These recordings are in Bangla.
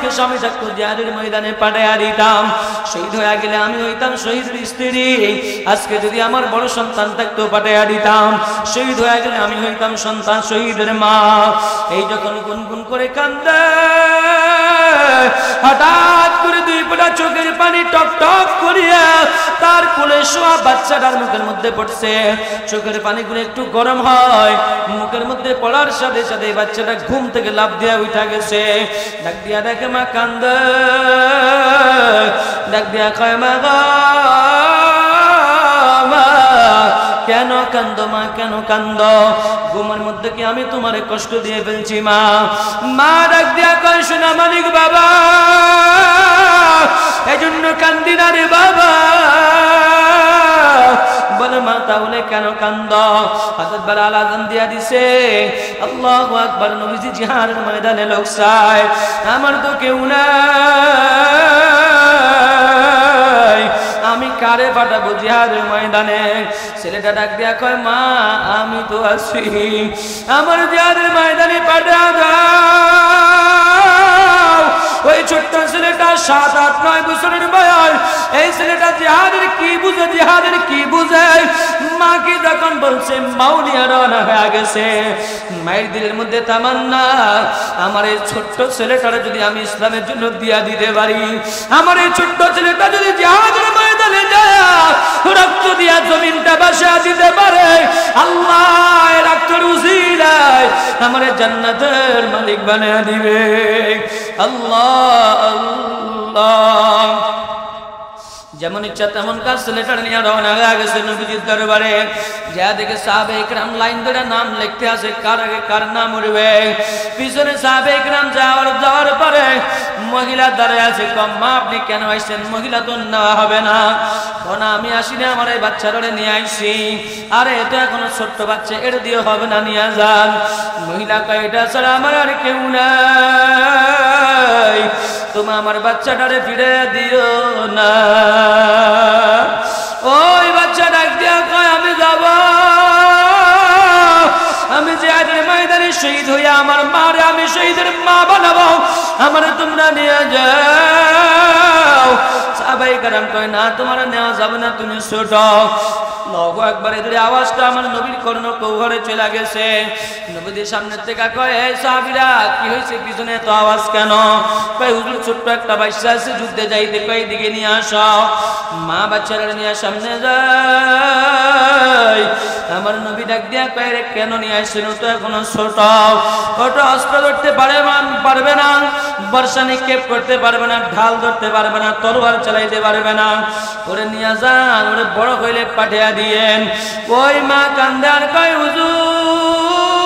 আমাকে স্বামী থাকতো জিহাদের ময়দানে পাঠাইয়া দিতাম, শহীদ হয়ে গেলে আমি হইতাম শহীদের স্ত্রী। আজকে যদি আমার বড় সন্তান থাকতো পাঠাইয়া দিতাম, শহীদ হয়ে গেলে আমি হইতাম সন্তান শহীদের মা। এই যখন গুনগুন করে কান্দে, হঠাৎ করে দুই ফোঁটা চোখের পানি টপ টপ করিয়া তার কোলে শোয়া বাচ্চাটার মুখের মধ্যে পড়ছে। চোখের পানিগুলো একটু গরম হয়, মুখের মধ্যে পড়ার সাথে সাথে বাচ্চাটা ঘুম থেকে লাফ দিয়া উঠা গেছে। ডাক দিয়া দেখে মা কান্দে, ডাক দিয়া কয় মা গো, কেন কান্দো মা, কেন কান্দো? ঘুমের মধ্যে কি আমি তোমারে কষ্ট দিয়ে ফেলছি মা? মা ডাক দিয়া কয় শোনা মানিক বাবা, এজন্য কান্দি না রে বাবা। বলে মা তাহলে কেন কান্দো? হযরত বেলাল আযান দিয়া দিছে, আল্লাহু আকবার। নবীজি জিহাদের ময়দানে লোক চায়, আমার তো কেউ নাই, আমি কারে পাঠাবো জিহাদের ময়দানে? ছেলেটা ডাক দিয়া কয় মা আমি তো আছি, আমার জিহাদের ময়দানে পাঠা দাও। ওই ছোট্ট ছেলেটা 7, 8, 9 বছরের বয়স। এই ছেলেটা জিহাদের কি বুঝে, জিহাদের কি বুঝে? মাকে যখন বলছে মাউলিয়া রওনা হয়ে গেছে, মায়ের দিলের মধ্যে তামান্না, আমার এই ছোট্ট ছেলেটারে যদি আমি ইসলামের জন্য দিয়া দিতে পারি, আমার এই ছোট্ট ছেলেটা যদি জিহাদের ময়দানে যায় রক্ত দিয়া জমিনটা বাসা দিতে পারে, আল্লাহ এর রক্তের উসিলায় আমার জান্নাতের মালিক বানিয়ে দিবে। আল্লাহ আল্লাহ। যেমন ইচ্ছা তেমন কাজ ছেলেটার নিয়ে রওনা হয়ে গেছে নবীজির দরবারে। যা দেখে সাহাবে کرام লাইন ধরে নাম লিখতে আছে, কার আগে কার নাম উঠবে। পিছনে সাহাবে کرام যাওয়ার পরে মহিলা দাঁড়িয়ে আছে, কম মা আপনি কেন আসছেন? মহিলা তো নেওয়া হবে না। না আমি আসিনি, আমার এই বাচ্চাটারে নিয়ে আইছি। আরে এটা এখনো ছোট্ট বাচ্চা, এটা দিয়ে হবে না, নিয়ে যান। মহিলা কয় এটা ছাড়া আমার আর কেউ নাই, তুমি আমার বাচ্চাটারে ফিরে দিও না। ওই বাচ্চা ডাক দিয়া কয় আমি যাব, আমি জিহাদের ময়দানে শহীদ হইয়া আমার মারে আমি শহীদের মা বানাবো, আমারে তোমরা নিয়ে যাও। সাহাবায়ে کرام কয় না তোমার নেওয়া যাবে না, তুমি ছোট। আল্লাহু আকবার। এদের আওয়াজটা আমার নবীর কর্ণ কৌহরে চলে গেছে। নবীদের সামনের থেকে কয় এই সাহাবীরা কি হয়েছে, পিছনে এত আওয়াজ কেন? কয় হুজুর ছোট্ট একটা বাচ্চা আছে, যুদ্ধে যাইতে কয় দিকে নিয়ে আসো। মা বাচ্চারা নিয়ে সামনে যায়। আমার নবী ডাক দিয়া কয় রে কেন নিয়ে আসছেন? তো এখনো ছোট, ওটা অস্ত্র ধরতে পারবে না, বর্ষা নিক্ষেপ করতে পারবে না, ঢাল ধরতে পারবে না, তরোয়ার চালাইতে পারবে না। ওরে নিয়ে যান, ওরে বড় হইলে পাঠিয়ে দিয়েন। ওই মা কান্দে আর কয় হুজুর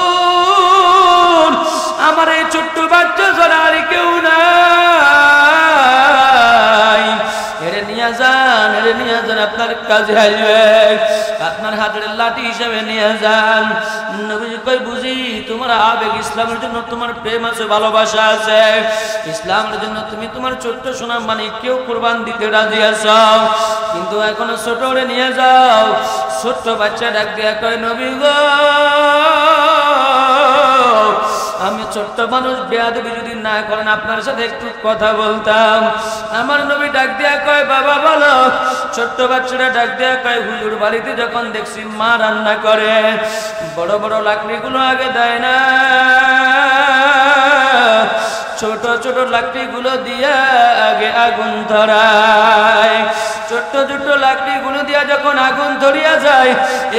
আমার এই ছোট্ট বাচ্চা ছাড়া আর কেউ নাই, এরে নিয়ে যান, এরে নিয়ে যান, আপনার কাজে আসবে, আপনার হাতের লাঠি হিসাবে নিয়ে যান। নবীজি কই বুঝি তোমার আবেগ, ইসলামের জন্য তোমার প্রেম আছে, ভালোবাসা আছে, ইসলামের জন্য তুমি তোমার ছোট্ট সোনা মানিককেও কুরবান দিতে রাজি আছো, কিন্তু এখনো ছোট করে নিয়ে যাও। ছোট্ট বাচ্চা ডাক দিয়া কয় নবী গো আমি ছোট্ট মানুষ, বেয়াদবি যদি না করেন আপনার সাথে একটু কথা বলতাম। আমার নবী ডাক দিয়া কয় বাবা বলো। ছোট্ট বাচ্চারা ডাক দিয়া কয় হুজুর বাড়িতে যখন দেখছি মা রান্না করে, বড় বড় লাকড়িগুলো আগে দেয় না, ছোট ছোট লাকড়িগুলো দিয়ে আগে আগুন ধরায়। ছোট্ট ছোট্ট লাকড়িগুলো দিয়া যখন আগুন ধরিয়া যায়,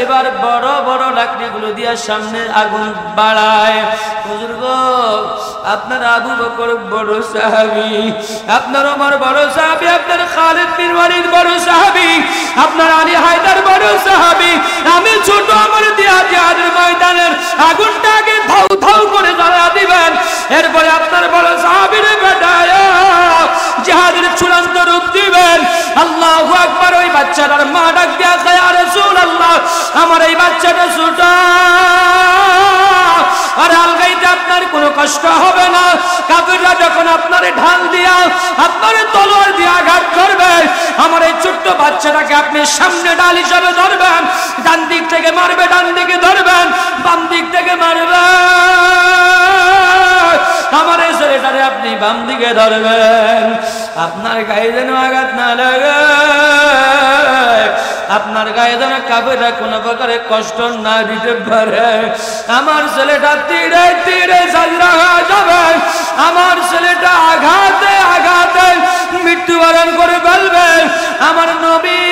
এবার বড় বড় লাকড়িগুলো দিয়া সামনে আগুন বাড়ায়। হুজুর গো আপনার আবু বকর বড় সাহাবী, আপনার ওমর বড় সাহাবী, আপনার খালিদ বিন ওয়ালিদ বড় সাহাবী, আপনার আলী হায়দার বড় সাহাবী, আমি ছোট, আমার দিয়া জিহাদের ময়দানের আগুনটাকে ধাউ ধাউ করে জ্বালা দিবেন, এরপরে আপনার বড় সাহাবীর বেটায় জিহাদের চূড়ান্ত রূপ দিবেন। আল্লাহু আকবার। ওই বাচ্চাটার মা ডাক দিয়া কয় ইয়া রাসূলুল্লাহ আমার এই বাচ্চাটা ছোট, আর আলগাইতে আপনার কোনো কষ্ট হবে না। কাফিররা যখন আপনার ঢাল দিয়া আপনার তলোয়ার দিয়া আঘাত করবে, আমার এই ছোট্ট বাচ্চাটাকে আপনি সামনে ঢাল হিসাবে ধরবেন, ডান দিক থেকে মারবে, ডান দিকে ধরবেন, বাম দিক থেকে মারবেন, আমার এই ছেলেটারে আপনি বাম দিকে ধরবেন, আপনার গায়ে যেন আঘাত না লাগে, আপনার গায়ে যেন কাফেররা কোনো প্রকারে কষ্ট না দিতে পারে। আমার ছেলেটা তীরে তীরে সাজরা হয়ে যাবে, আমার ছেলেটা আঘাতে আঘাতে মৃত্যুবরণ করে ফেলবে। আমার নবী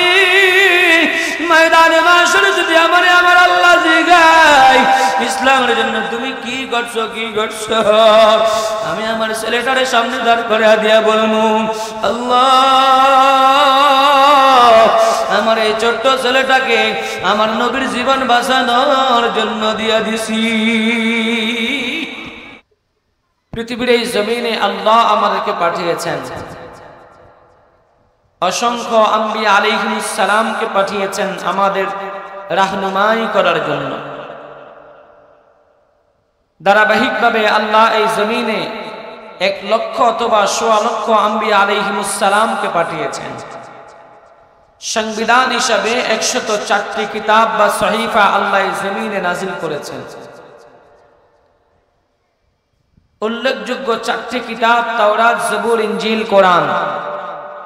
ময়দানে মাশরে যদি আমার আল্লাহ জিগায় ইসলামের জন্য তুমি কি করছো কি করছো, আমি আমার ছেলেটারে সামনে দাঁড় করে দিয়া বলবো, আল্লাহ আমার এই ছোট্ট ছেলেটাকে আমার নবীর জীবন বাঁচানোর জন্য দিয়া দিছি। পৃথিবীর এই জমিনে আল্লাহ আমাদেরকে পাঠিয়েছেন, অসংখ্য আম্বিয়া আলাইহিস সালামকে পাঠিয়েছেন আমাদের রাহনুমাই করার জন্য। ধারাবাহিকভাবে আল্লাহ এই জমিনে 1 লক্ষ অথবা 1.25 লক্ষ আম্বিয়া আলাইহিস সালামকে পাঠিয়েছেন। সংবিধান হিসাবে 104টি কিতাব বা সহিফা আল্লাহ এই জমিনে নাজিল করেছেন। উল্লেখযোগ্য 4টি কিতাব তাওরাত, জবুর, ইনজিল, কোরআন।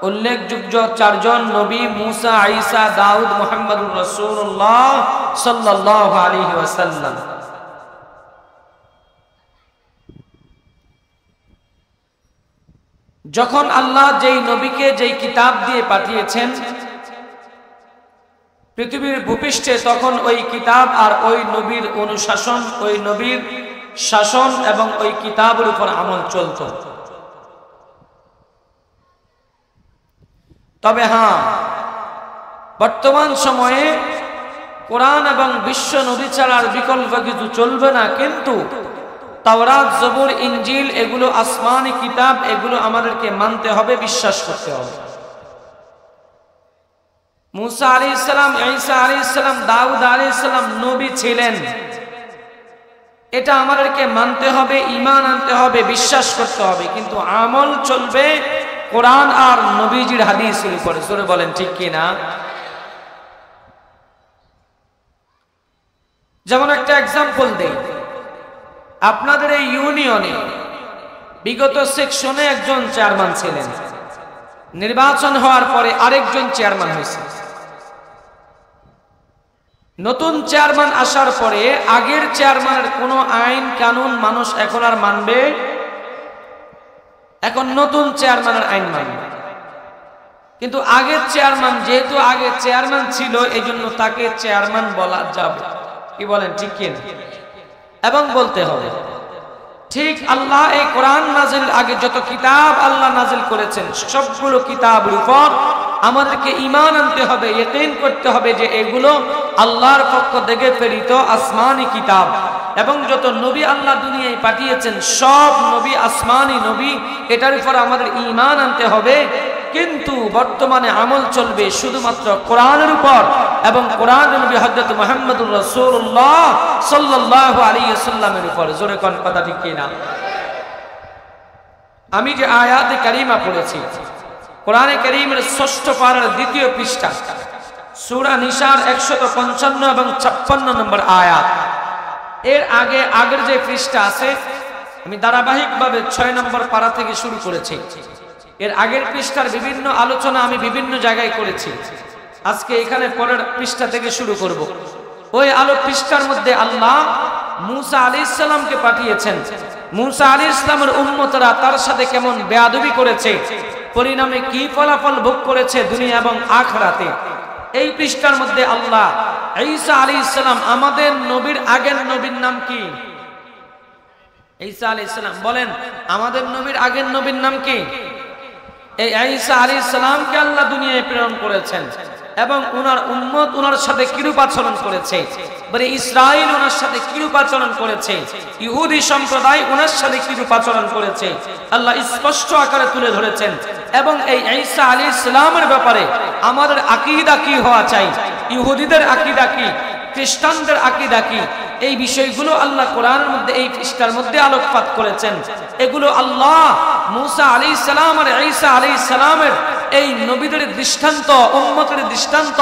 উল্লেখযোগ্য 4 জন নবী, মুসা, ঈসা, দাউদ, মুহাম্মদুর রাসূলুল্লাহ সাল্লাল্লাহু আলাইহি ওয়াসাল্লাম। যখন আল্লাহ যেই নবীকে যেই কিতাব দিয়ে পাঠিয়েছেন পৃথিবীর ভূপৃষ্ঠে, তখন ওই কিতাব আর ওই নবীর অনুশাসন, ওই নবীর শাসন এবং ওই কিতাবের উপর আমল চলত। তবে হ্যাঁ, বর্তমান সময়ে কোরআন এবং বিশ্ব নবী ছাড়ার বিকল্প কিছু চলবে না, কিন্তু তাওরাত, জবুর, ইনজিল এগুলো আসমানি কিতাব, এগুলো আমাদেরকে মানতে হবে, বিশ্বাস করতে হবে। মুসা আলাইহিস সালাম, ঈসা আলাইহিস সালাম, দাউদ আলাইহিস সালাম নবী ছিলেন, এটা আমাদেরকে মানতে হবে, ঈমান আনতে হবে, বিশ্বাস করতে হবে, কিন্তু আমল চলবে কোরআন আর নবীজির হাদিসের উপরে। জোরে বলেন ঠিক কি না? যেমন একটা এক্সাম্পল দেই, আপনাদের এই ইউনিয়নে বিগত সেকশনে একজন চেয়ারম্যান ছিলেন, নির্বাচন হওয়ার পরে আরেকজন চেয়ারম্যান হয়েছে। নতুন চেয়ারম্যান আসার পরে আগের চেয়ারম্যানের কোনো আইন কানুন মানুষ এখন আর মানবে, এখন নতুন চেয়ারম্যানের আইন মানবে। কিন্তু আগের চেয়ারম্যান যেহেতু আগে চেয়ারম্যান ছিল, এই জন্য তাকে চেয়ারম্যান বলা যাবে। কি বলেন ঠিক কি? এবং বলতে হবে ঠিক। আল্লাহ এই কোরআন নাজিল আগে যত কিতাব আল্লাহ নাজিল করেছেন সবগুলো কিতাবের উপর আমাদেরকে ঈমান আনতে হবে, ইয়াকিন করতে হবে যে এগুলো আল্লাহর পক্ষ থেকে প্রেরিত আসমানি কিতাব। এবং যত নবী আল্লাহ দুনিয়ায় পাঠিয়েছেন সব নবী আসমানি নবী, এটার উপর আমাদের ঈমান আনতে হবে। কিন্তু বর্তমানে আমল চলবে শুধুমাত্র কোরআনের উপর এবং কোরআন নবী হযরত মুহাম্মদুর রাসূলুল্লাহ সাল্লাল্লাহু আলাইহি ওয়াসাল্লামের উপর। জোরে কোন কথা ঠিক কি না? আমি যে আয়াতে কারিমা পড়েছি কোরআনে কারীমের 6ষ্ঠ পারার 2য় পৃষ্ঠা, সূরা নিসার 155 এবং 56 নম্বর আয়াত। এর আগের যে পৃষ্ঠা আছে আমি ধারাবাহিকভাবে 6 নম্বর পারা থেকে শুরু করেছি। এর আগের পৃষ্ঠার বিভিন্ন আলোচনা আমি বিভিন্ন জায়গায় করেছি। আজকে এখানে পরের পৃষ্ঠা থেকে শুরু করব। ওই পৃষ্ঠার মধ্যে আল্লাহ মুসা আলাইহিস সালামকে পাঠিয়েছেন। মুসা আলাইহিস সালামের উম্মতরা তার সাথে কেমন বেয়াদবি করেছে, পরিণামে কি ফলাফল ভোগ করেছে দুনিয়া এবং আখিরাতে। এই পৃষ্ঠার মধ্যে আল্লাহ ঈসা আলাইহিস সালাম, আমাদের নবীর আগের নবীর নাম কি? ঈসা আলাইহিস সালাম। বলেন আমাদের নবীর আগের নবীর নাম কি? এই ঈসা আলাইহিস সালামকে আল্লাহ দুনিয়ায় প্রেরণ করেছেন এবং ওনার উম্মত ওনার সাথে কিরূপ আচরণ করেছে, বলে ইসরাইল ওনার সাথে কিরূপ আচরণ করেছে, ইহুদি সম্প্রদায় ওনার সাথে কিরূপ আচরণ করেছে আল্লাহ স্পষ্ট আকারে তুলে ধরেছেন। এবং এই ঈসা আলাইহিস সালামের ব্যাপারে আমাদের আকীদা কি হওয়া চাই, ইহুদিদের আকীদা কি, খ্রিস্টানদের আকীদা কি, এই বিষয়গুলো আল্লাহ কোরআনের মধ্যে এই পৃষ্ঠার মধ্যে আলোকপাত করেছেন। এগুলো আল্লাহ মুসা আলাইহিস সালাম আর ঈসা আলাইহিস সালামের এই নবীদের দৃষ্টান্ত, উম্মতের দৃষ্টান্ত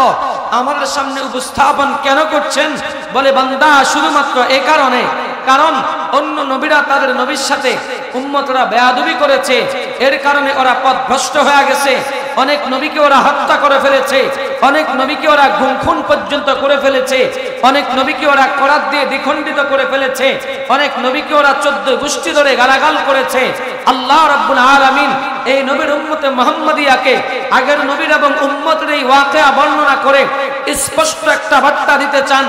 আমাদের সামনে উপস্থাপন কেন করছেন? বলে বান্দা শুধুমাত্র এই কারণে, কারণ অন্য নবীরা তাদের নবীর সাথে উম্মতরা বেয়াদবি করেছে, এর কারণে ওরা পথভ্রষ্ট হয়ে গেছে। অনেক নবীকে ওরা হত্যা করে ফেলেছে, অনেক নবীকে ওরা গুম খুন পর্যন্ত করে ফেলেছে, অনেক নবীকে ওরা করাত দিয়ে দ্বিখণ্ডিত করে ফেলেছে, অনেক নবীকে ওরা 14 গোষ্ঠী ধরে গালাগাল করেছে। আল্লাহ রাব্বুল আলামিন এই নবীর উম্মতে মুহাম্মাদিয়াকে আগের নবীর এবং উম্মতের এই ওয়াকিয়া বর্ণনা করে স্পষ্ট একটা বার্তা দিতে চান,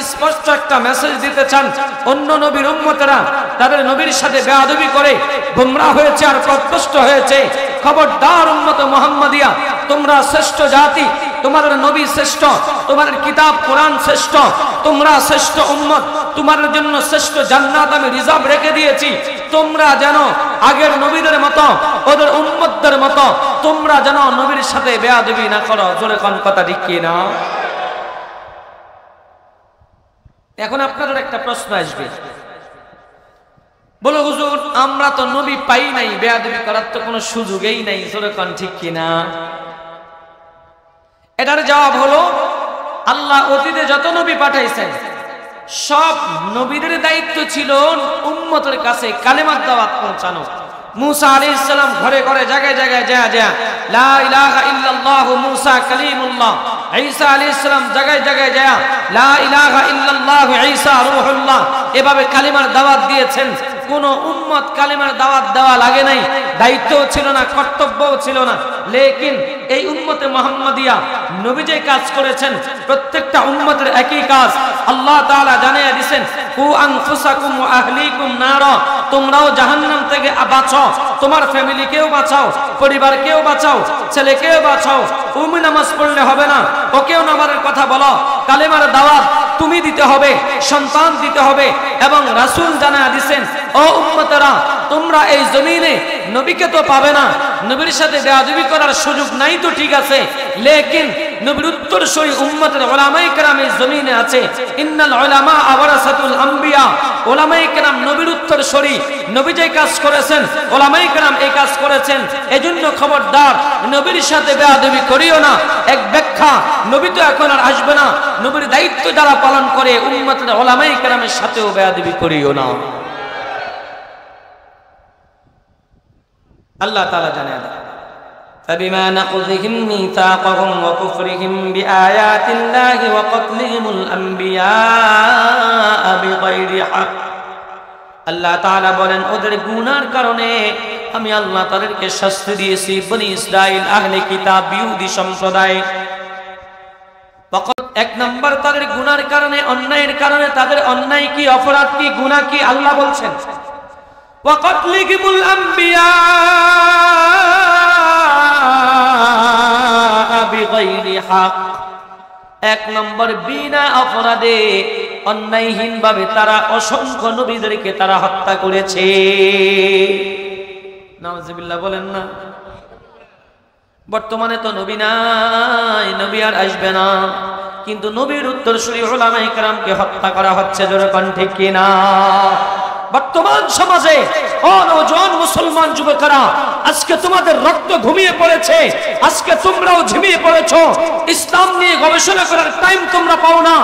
স্পষ্ট একটা মেসেজ দিতে চান। অন্য নবীর উম্মতেরা তাদের নবীর সাথে বেয়াদবি করে গোমরাহ হয়েছে আর পথভ্রষ্ট হয়েছে। খবরদার উম্মতে মুহাম্মাদিয়া, তোমরা শ্রেষ্ঠ জাতি, তোমাদের নবী শ্রেষ্ঠ, তোমাদের কিতাব কোরআন শ্রেষ্ঠ, তোমরা শ্রেষ্ঠ উম্মত, তোমাদের জন্য শ্রেষ্ঠ জান্নাত আমি রিজার্ভ রেখে দিয়েছি। তোমরা যেন আগের নবীদের মতো, ওদের উম্মতদের মতো তোমরা যেন নবীর সাথে বেয়াদবি না করো। জোরে কোন কথা ঠিক কি না? এখন আপনাদের একটা প্রশ্ন আসবে, বলো হুজুর আমরা তো নবী পাই নাই, বেয়াদবি করার তো কোনো সুযোগই নাই, জোরে কোন ঠিক কি না? এটার জবাব হলো, আল্লাহ অতীতে যত নবী পাঠাইছেন সব নবীদের দায়িত্ব ছিল উম্মতের কাছে কালেমার দাওয়াত পৌঁছানো। মুসা আলাইহিস সালাম ঘরে ঘরে জায়গায় জায়গায় যা লা ইলাহা ইল্লাল্লাহ মুসা কালিমুল্লাহ, ঈসা আলাইহিস সালাম জায়গায় জায়গায় যা লা ইলাহা ইল্লাল্লাহ ঈসা রূহুল্লাহ, এভাবে কালিমার দাওয়াত দিয়েছেন। কোন উম্মত কালিমার দাওয়াত দেওয়া লাগে নাই, দায়িত্বও ছিল না, কর্তব্যও ছিল না। লেকিন এই উম্মতে মুহাম্মাদিয়া নবী যে কাজ করেছেন, প্রত্যেকটা উম্মতের একই কাজ। আল্লাহ তাআলা জানিয়ে দিয়েছেন, কু আনফুসাকুম ওয়া আহলিকুম নারা, তোমরাও জাহান্নাম থেকে বাঁচাও, তোমার ফ্যামিলিকেও বাঁচাও, পরিবারকেও বাঁচাও, ছেলেকেও বাঁচাও। তুমি নামাজ পড়লে হবে না, ওকেও নামাজের কথা বলো। কালেমার দাওয়াত তুমি দিতে হবে, সন্তান দিতে হবে। এবং রাসূল জানিয়ে দিয়েছেন, ও উম্মতেরা তোমরা এই জমিনে নবীকে তো পাবে না, নবীর সাথে বেয়াদবি করার সুযোগ নাই তো ঠিক আছে, লেকিন নবীর উত্তরসূরি উম্মতের উলামায়ে কেরাম এই জমিনে আছে। ইন্নাল উলামা ওয়ারাসাতুল আম্বিয়া, উলামায়ে কেরাম নবীর উত্তরসূরি, নবী যে কাজ করেছেন উলামায়ে কেরাম এই কাজ করেছেন। এজন্য খবরদার নবীর সাথে বেয়াদবি করিও না। এক ব্যাখ্যা, নবী তো এখন আর আসবে না, নবীর দায়িত্ব যারা পালন করে উম্মতের উলামায়ে কেরামের সাথেও বেয়াদবি করিও না। আল্লাহ তাআলা জানেন, فبما نقضهم ميثاقهم وكفرهم بآيات الله وقتلهم الأنبياء بغير حق। আল্লাহ তাআলা বলেন ওদের গুনার কারণে আমি আল্লাহ তাদেরকে শাস্তি দিয়েছি। বনি ইসরাইল আহলে কিতাব ইহুদি সম্প্রদায়, এক নম্বর তাদের গুনার কারণে, অন্যায়ের কারণে। তাদের অন্যায় কি, অপরাধ কি, গুনাহ কি? আল্লাহ বলছেন وَقَتْلِهِمُ الْأَنْبِيَاءَ بِغَيْرِ حَقٍّ। এক নম্বর বিনা অপরাধে অন্যায়হীন ভাবে তারা অসংখ্য নবীদেরকে তারা হত্যা করেছে। নাউজুবিল্লাহ বলেন না। বর্তমানে তো নবী নাই, নবী আর আসবে না, কিন্তু নবীর উত্তরসূরি উলামায়ে কেরামকে হত্যা করা হচ্ছে। জোরে কোন ঠিক কি না? বর্তমান সমাজে নওজোয়ান মুসলমান যুবকেরা, আজকে তোমাদের রক্ত ঘুমিয়ে পড়েছে, আজকে তোমরাও ঝিমিয়ে পড়েছো। ইসলাম নিয়ে গবেষণা করার টাইম তোমরা পাও না,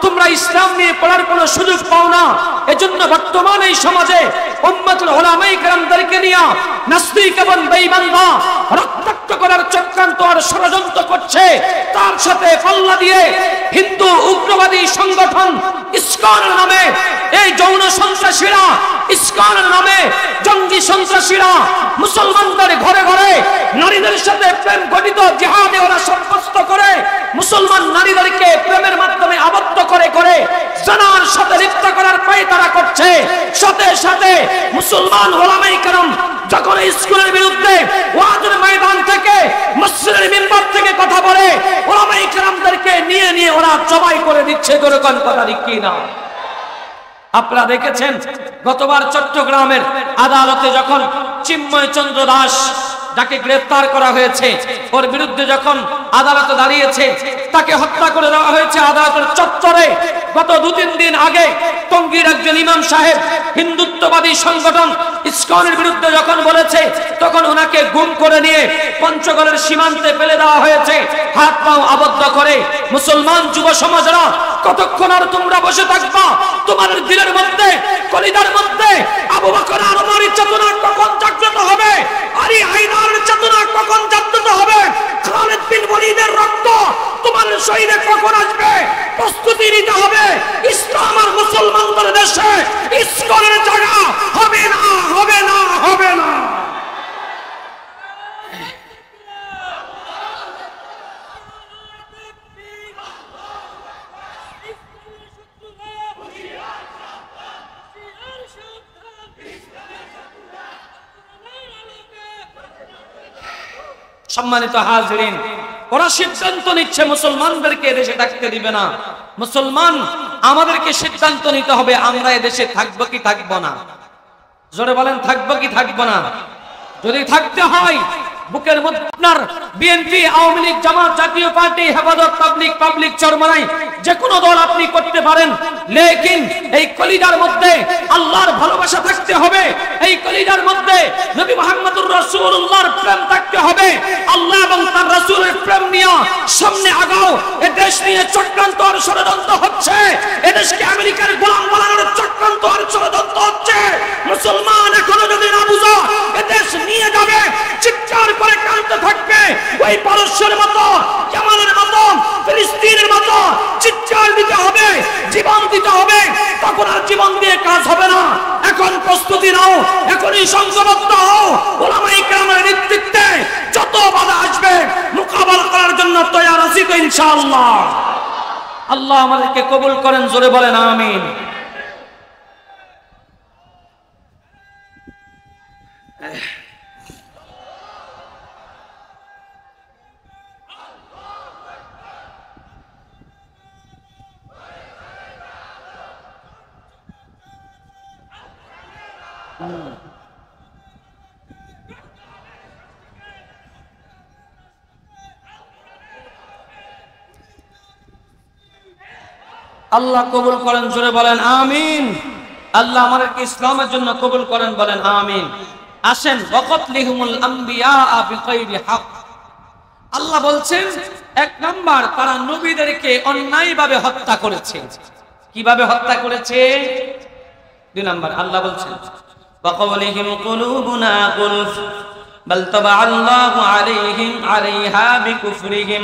তোমরা ইসলাম নিয়ে পড়ার কোনো সুযোগ পাও না। এজন্য বর্তমান এই সমাজে উম্মতুল উলামায়ে কেরামদেরকে নিয়ে নাস্তিক এবং বেঈমানরা রক্তাক্ত করার চক্রান্ত আর ষড়যন্ত্র করছে। তার সাথে পাল্লা দিয়ে হিন্দু উগ্রবাদী সংগঠন ইসকনের নামে এই যৌন সন্ত্রাসীরা, ইসকনের নামে জঙ্গি সন্ত্রাসীরা মুসলমানদের ঘরে ঘরে নারীদের সাথে প্রেম ঘটিত জিহাদে ওরা সাব্যস্ত করে মুসলমান নারীদেরকে প্রেমের মাধ্যমে আবদ্ধ করে করে জানার সাথে লিপ্ত করার পায়তারা করছে। সাথে সাথে মুসলমান উলামায়ে কেরাম যখন স্কুলের বিরুদ্ধে ওয়াজের ময়দান থেকে, মসজিদের মিম্বার থেকে কথা বলে, উলামায়ে কেরামদেরকে নিয়ে নিয়ে ওরা জবাই করে দিচ্ছে। এরকম কথা কি না? আপনারা দেখেছেন গতবার চট্টগ্রামের আদালতে যখন চিন্ময় চন্দ্র দাস, যাকে গ্রেফতার করা হয়েছে, ওর বিরুদ্ধে যখন আদালতে দাঁড়িয়েছে, তাকে হত্যা করে দেওয়া হয়েছে আদালতের চত্বরে। গত 2-3 দিন আগে টঙ্গীর একজন ইমাম সাহেব হিন্দুত্ববাদী সংগঠন ইসকনের বিরুদ্ধে যখন বলেছে, তখন ওনাকে গুম করে নিয়ে পঞ্চগড়ের সীমান্তে ফেলে দেওয়া হয়েছে, হাত পা আবদ্ধ করে। মুসলমান যুব সমাজরা কতক্ষণ আর তোমরা বসে থাকবা? তোমাদের দিলের মধ্যে, কলিজার মধ্যে আবু বকর আর ওমরের চেতনা প্রস্তুতি নিতে হবে। ইসলাম আর মুসলমানদের দেশে ইসকনের জায়গা হবে না, হবে না, হবে না। সম্মানিত হাজরিন, ওরা সিদ্ধান্ত নিচ্ছে মুসলমানদেরকে এদেশে থাকতে দিবে না। মুসলমান আমাদেরকে সিদ্ধান্ত নিতে হবে আমরা এদেশে থাকবো কি থাকবো না। জোরে বলেন, থাকবো কি থাকবো না? যদি থাকতে হয় বুকের মধ্যে আপনার বিএনপি, আওয়ামী লীগ, জামাত, জাতীয় পার্টি, হেফাজত, পাবলিক চরমনাই যে কোনো দল আপনি করতে পারেন, লেকিন এই কলিজার মধ্যে আল্লাহর ভালোবাসা থাকতে হবে। এই কলিজার মধ্যে নবী মুহাম্মদুর রাসূলুল্লাহর প্রেম থাকতে হবে। আল্লাহ এবং তার রাসূলের প্রেম নিয়ে সামনে আগাও। এই দেশ নিয়ে চক্রান্ত আর ষড়যন্ত্র হচ্ছে, এদেশকে আমেরিকার গোলাম বানানোর চক্রান্ত আর ষড়যন্ত্র হচ্ছে। মুসলমান এখনো যদি না বুঝো এদেশ নিয়ে যাবে, চিৎকার করে কাঁদতে থাকবে। ওই পারস্যের মতো, ইয়ামানের মতো, ফিলিস্তিনের মতো চিৎকার দিতে হবে, জীবন দিতে হবে। তখন আর জীবন দিয়ে কাজ হবে না। এখন প্রস্তুতি নাও, এখনই সংঘবদ্ধ হও। উলামায়ে কেরামের নেতৃত্বে যত বাধা আসবে মোকাবেলা করার জন্য তৈরি আছি তো ইনশাআল্লাহ। আল্লাহ আমাদেরকে কবুল করেন, জোরে বলেন আমিন। আল্লাহ কবুল করেন, জোরে বলেন আমিন। আল্লাহ আমাদেরকে ইসলামের জন্য কবুল করেন, বলেন আমিন। আসেন, ওয়াকাতলিহুমুল আমবিয়া বিগাইরি হক। আল্লাহ বলছেন এক নাম্বার, তারা নবীদেরকে অন্যায়ভাবে হত্যা করেছে। কিভাবে হত্যা করেছে? দুই নাম্বার আল্লাহ বলছেন ওয়াকাউলিহিম কুলুবুনা গুলফ বাল তাবাআল্লাহু আলাইহা বিকুফরিহিম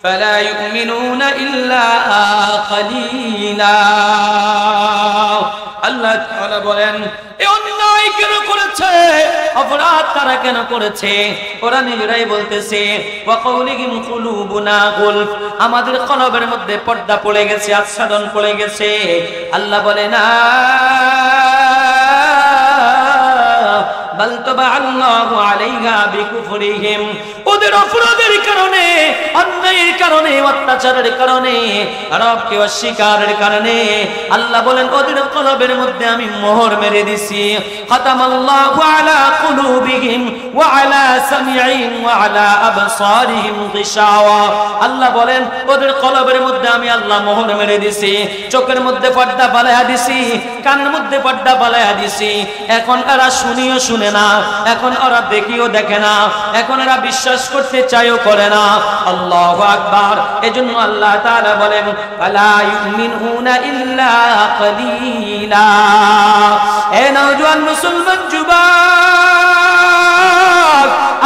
ফালা ইউমিনুনা ইল্লা কালিলা। আল্লাহ তাআলা বলেন এই অন্যায় কেন করেছে, অপরাধ তারা কেন করেছে? ওরা নিজেরাই বলতেছে ওয়াকাউলিহিম কুলুবুনা গুলফ, আমাদের কলবের মধ্যে পর্দা পড়ে গেছে, আচ্ছাদন পড়ে গেছে। আল্লাহ বলে না, বাল তাবাআল্লাহু আলাইহা বিকুফরিহিম, ওদের অপরাধের কারণে, অন্যায়ের কারণে, অত্যাচারের কারণে, রবকে অস্বীকারের কারণে আল্লাহ বলেন ওদের কলবের মধ্যে আমি মোহর মেরে দিছি। খাতামাল্লাহু আলা কুলুবিহিম ওয়া আলা সামিইহিম ওয়া আলা আবসারিহিম গিশাওয়া। আল্লাহ বলেন ওদের কলবের মধ্যে আমি আল্লাহ মোহর মেরে দিছি, চোখের মধ্যে পর্দা বালায়া দিছি, কানের মধ্যে পর্দা বালায়া দিছি। এখন এরা শুনিও শুনে না, এখন ওরা দেখিও দেখে না, এখন এরা বিশ্বাস করতে চাইও করে না। আল্লাহু আকবার। এজন্য আল্লাহ তাআলা বলেন ফালা ইউমিনুনা ইল্লা কালিলা। এ নওজোয়ান মুসলমান যুবক,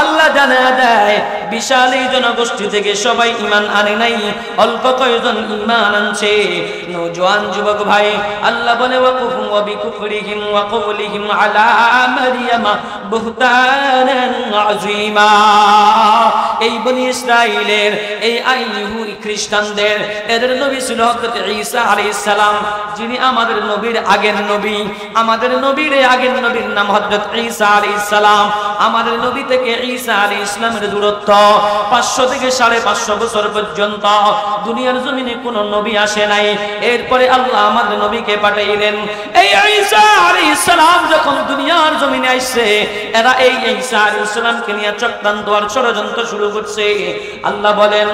আল্লাহ জানা দেয় বিশাল এই জনগোষ্ঠী থেকে সবাই ঈমান আনে নাই, অল্প কয়েকজন ঈমান আনছে। নওজোয়ান যুবক ভাই, আল্লাহ বলে ওয়াকুফু ওয়া বিকুফরিহিম ওয়া কওলিহিম আলা মারইয়ামা বুহতানান আযীমা। এই বনি ইসরাইলের, এই ইহুদি খ্রিস্টানদের, এদের নবী ছিল হযরত ঈসা আলাইহিস সালাম, যিনি আমাদের নবীর আগের নবী। আমাদের নবীর আগের নবীর নাম হযরত ঈসা আলাইহিস সালাম। আমাদের নবী থেকে ঈসা আলাইহিস সালামের দূরত্ব 500 থেকে 550 বছর পর্যন্ত দুনিয়ার জমিনে কোন নবী আসে নাই। এরপরে আল্লাহ আমাদের নবীকে পাঠাইলেন। এই ঈসা আলাইহিস সালাম যখন দুনিয়ার জমিনে আসছে, এরা এই ঈসা আলাইহিস সালামকে নিয়ে চক্রান্ত আর ষড়যন্ত্র শুরু করছে। আল্লাহ বলেন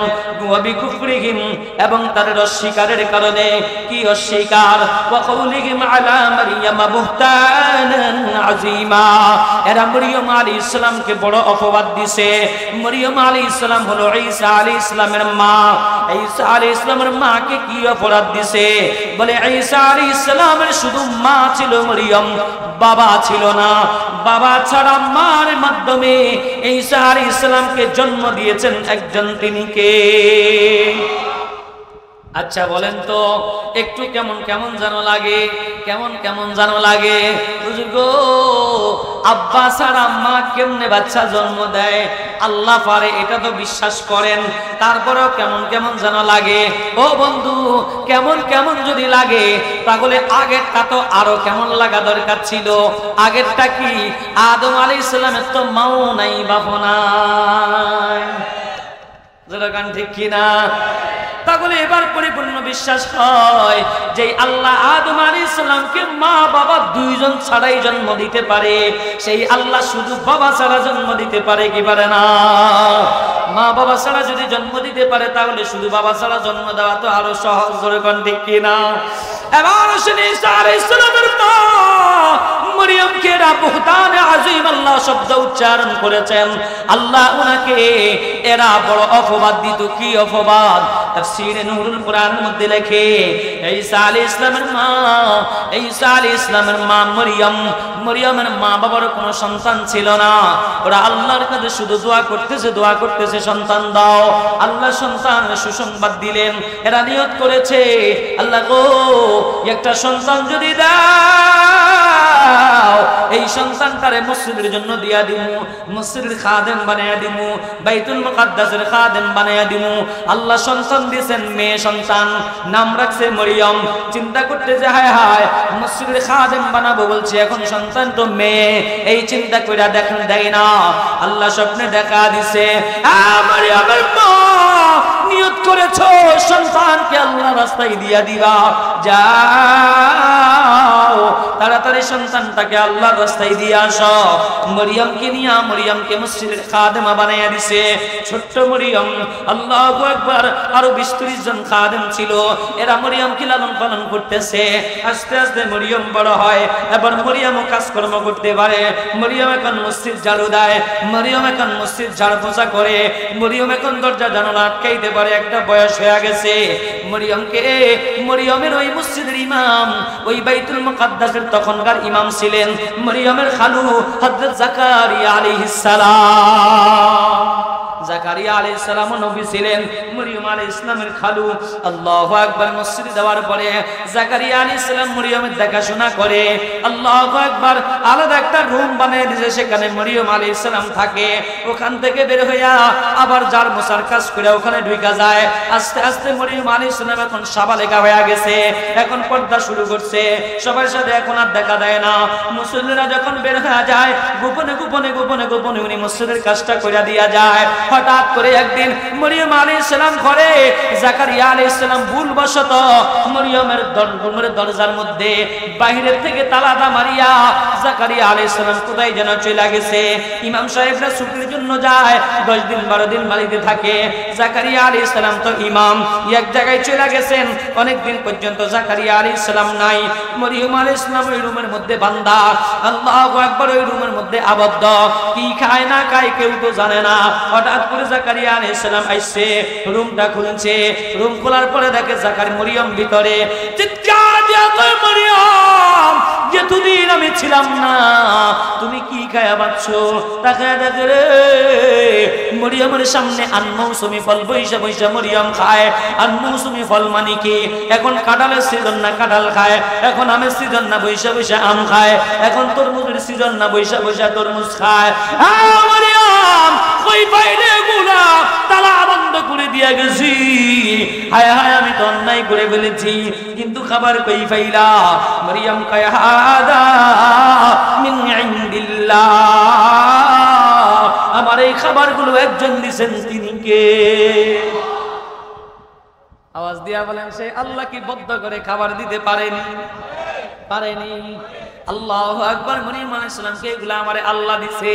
ওয়া বিকুফরিহিম, এবং তাদের অস্বীকারের কারণে। কি অস্বীকার? ওয়া কওলিহিম আলা মারইয়ামা বুহতানান আযীমা। এরা মরিয়ম আলাইহিস সালামকে বড় অপবাদ দিছে। মরিয়ম আলাইহিস সালাম হলো ঈসা আলাইহিস সালামের মা। ঈসা আলাইহিস সালামের মাকে কি অপরাধ দিছে? বলে ঈসা আলাইহিস সালামের শুধু মা ছিল মরিয়ম, বাবা ছিল না। বাবা ছাড়া মার মাধ্যমে ঈসা আলাইহিস সালামকে জন্ম দিয়েছেন একজন, তিনি কে? আচ্ছা বলেন তো একটু কেমন কেমন যেন লাগে, কেমন কেমন যেন লাগে। হুজুর গো, আব্বা ছাড়া আম্মা কেমনে বাচ্চা জন্ম দেয় আল্লাহ পারে, এটা তো বিশ্বাস করেন, তারপরেও কেমন কেমন যেন লাগে। ও বন্ধু, কেমন কেমন যদি লাগে তাহলে আগেরটা তো আরো কেমন লাগা দরকার ছিল। আগেরটা কি? আদম আলাইহিস সালামের তো মাও নাই বাপ নাই, যেরকম ঠিক কিনা? তাহলে এবার পরিপূর্ণ বিশ্বাস হয় যে আল্লাহ আদম আলাইহিস সালামকে মা বাবা দুইজন ছাড়াই জন্ম দিতে পারে, সেই আল্লাহ শুধু বাবা ছাড়া জন্ম দিতে পারে কি পারে না? মা বাবা ছাড়া যদি জন্ম দিতে পারে তাহলে শুধু বাবা ছাড়া জন্ম দেওয়া তো আরো সহজ, যেরকম ঠিক কিনা? এবার ঈসা আলাইহিস সালামের মা মরিয়মকে বুহতানে আযীম আল্লাহ শব্দ উচ্চারণ করেছেন। আল্লাহ উনাকে এরা বড় অপবাদ দিত। কি অপবাদ? তাফসীরে নূরুল কুরআনের মধ্যে লেখে ঈসা আলাইহিস সালামের মা মরিয়মের মা বাবার কোনো সন্তান ছিল না। ওরা আল্লাহর কাছে শুধু দোয়া করতেছে সন্তান দাও। আল্লাহ সন্তানের সুসংবাদ দিলেন। এরা নিয়ত করেছে, আল্লাহ গো, একটা সন্তান যদি দাও, এই সন্তানটারে মসজিদের জন্য দিয়া দিমু, মসজিদের খাদেম বানায়া দিমু, বাইতুল মুকাদ্দাসের খাদেম বানায়া দিমু। আল্লাহ সন্তান দিয়েছেন মেয়ে সন্তান, নাম রাখছে মরিয়ম। চিন্তা করতে যে হায় হায়, মসজিদের খাদেম বানাবো বলছে, এখন সন্তান তো মেয়ে, এই চিন্তা কইরা দেখেন দেয় না। আল্লাহ স্বপ্নে দেখা দিছে, মরিয়মের মা নিয়ত করেছো সন্তানকে আল্লাহ রাস্তায় দিয়া দিবা, যাও তাড়াতাড়ি সন্তানটাকে আল্লাহর রাস্তায় দিয়ে আসো। মরিয়মকে নিয়ে মরিয়মকে মসজিদের খাদেমা বানাইয়া দিছে। ছোট্ট মরিয়ম, আল্লাহু আকবার, আরো 20-30 জন খাদেম ছিল, এরা মরিয়মকে লালন পালন করতেছে। আস্তে আস্তে মরিয়ম বড় হয়, এবার মরিয়মও কাজকর্ম করতে পারে। মরিয়ম এখন মসজিদ ঝাড়ু দেয়, মরিয়ম এখন মসজিদ ঝাড়ু পোছা করে, মরিয়ম এখন দরজা জানালা আটকাইতে পারে। একটা বয়স হয়ে গেছে মরিয়মকে। মরিয়মের ওই মসজিদের ইমাম, ওই বাইতুল মুকাদ্দাসের তখনকার ইমাম ছিলেন মরিয়মের খালু হযরত জাকারিয়া আলাইহিস সালাম। জাকারিয়া আলাইহিস সালাম নবী ছিলেন, মরিয়ম আলাইহিস সালামের খালু। আল্লাহু আকবার। মসজিদে যাওয়ার পরে জাকারিয়া আলাইহিস সালাম মরিয়মের দেখাশোনা করে। আল্লাহু আকবার। আলাদা একটা রুম বানিয়ে দিয়েছে, সেখানে মরিয়ম আলাইহিস সালাম থাকে। ওখান থেকে বের হইয়া আবার যার মোসার কাজ করে ওখানে ঢুকা যায়। আস্তে আস্তে মরিয়ম আলাইহিস সালাম এখন সাবালেগা হয়ে গেছে, এখন পর্দা শুরু করছে, সবার সাথে এখন আর দেখা দেয় না। মুসল্লিরা যখন বের হয়ে যায়, গোপনে গোপনে গোপনে গোপনে উনি মসজিদের কাজটা করে দিয়া যায়। হঠাৎ করে একদিন মরিয়ম আলাইহিস সালাম ঘরে, জাকারিয়া আলাইহিস সালাম ভুলবশত মরিয়মের দরজার মধ্যে বাহিরের থেকে তালাটা মারিয়া জাকারিয়া আলাইহিস সালাম কোথায় যেন চলে গেছে। ইমাম সাহেবরা ছুটির জন্য যায়, 10 দিন 12 দিন বাড়িতে থাকে। জাকারিয়া আলাইহিস সালাম তো ইমাম, এক জায়গায় চলে গেছেন। অনেক দিন পর্যন্ত জাকারিয়া আলাইহিস সালাম নাই। মরিয়ম আলাইহিস সালাম ওই রুমের মধ্যে বান্দা, আল্লাহু আকবার, ওই রুমের মধ্যে আবদ্ধ, কি খায় না খায় কেউ তো জানে না। হঠাৎ করে জাকারিয়া আলাইহিস সালাম আইছে, রুমটা খুলছে। রুম খোলার পরে দেখে মরিয়ম ভিতরে। চিৎকার দিয়া কয়, মরিয়ম, যেদিন আমি ছিলাম না তুমি কি খায়া বাঁচছো? তাকায় দেখে রে, মরিয়মের সামনে আনমৌসুমি ফল বৈশা বৈশা মরিয়ম খায়। আনমৌসুমি ফল মানে কি? এখন কাঁঠালের সিজন না কাঁঠাল খায়, এখন আমের সিজন না বৈশা বৈশা আম খায়, এখন তরমুজের সিজন না বৈশা বৈশা তরমুজ খায়। মরিয়ম, কই বাইরে গুলা তালা বন্ধ করে দিয়া গেছি। হায় হায়, আমি তো অন্যায় করে ফেলেছি, কিন্তু খাবার কই পাইলা? মরিয়ম কয়, হাদা মিন ইনদিল্লাহ, আমার এই খাবারগুলো একজন দিয়েছেন, তিনি কে? আওয়াজ দিয়া বলেন, সে আল্লাহ কি বদ্ধ করে খাবার দিতে পারেনি? আল্লাহু আকবার। মরিয়ম আলাইহিস সালামকে এগুলা আমারে আল্লাহ দিছে।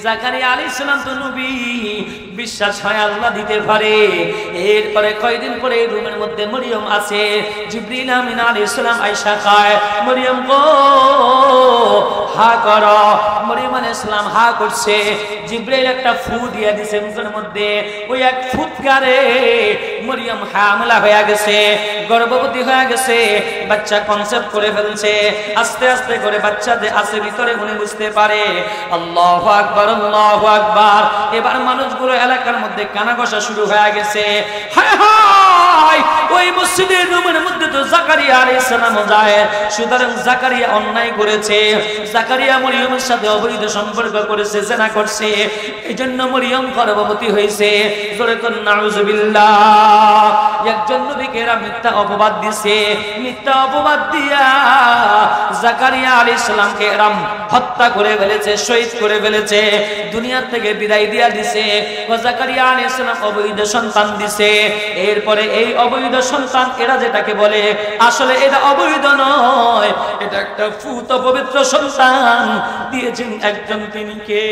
জাকারিয়া আলাইহিস সালাম তো নবী, বিশ্বাস হয় আল্লাহ দিতে পারে। এরপরে কয়দিন পরে রুমের মধ্যে মরিয়ম আছে। জিবরিল আমিন আলাইহিস সালাম আয়েশা কয়, মরিয়ম গো, হা করো। মরিয়ম আলাইহিস সালাম হা করছে, জিবরাইল একটা ফু দিয়ে দিছে মুখের মধ্যে, ওই এক ফুৎকারে মরিয়ম হামলা হয়ে গেছে, গর্ভবতী হয়ে গেছে, বাচ্চা কনসেপ্ট করে ফেলছে। আস্তে আস্তে করে বাচ্চা যে আছে ভিতরে উনি বুঝতে পারে। আল্লাহু আকবার, আল্লাহু আকবার। এবার মানুষগুলো এলাকার মধ্যে কানা ঘষা শুরু হয়ে গেছে। হায় হায়, ওই মসজিদের রুমের মধ্যে তো জাকারিয়া আলাইহিস সালাম যায়, সুতরাং জাকারিয়া অন্যায় করেছে, জাকারিয়া মরিয়মের সাথে অবৈধ সম্পর্ক করেছে, জিনা করছে, এজন্য মরিয়ম গর্ভবতী হয়েছে। জোরে কোন নাউজুবিল্লাহ। একজন নবীকে এরা মিথ্যা অপবাদ দিছে, মিথ্যা অপবাদ দিয়া জাকারিয়া আলাইহিস সালামকে এরা হত্যা করে ফেলেছে, শহীদ করে ফেলেছে, দুনিয়া থেকে বিদায় দিয়া দিছে। জাকারিয়া আলাইহিস সালাম অবৈধ সন্তান দিছে। এরপরে এই অবৈধ সন্তান এরা যেটাকে বলে, আসলে এটা অবৈধ নয়, এটা একটা পুত পবিত্র সন্তান দিয়েছেন একজন, তিনি কে?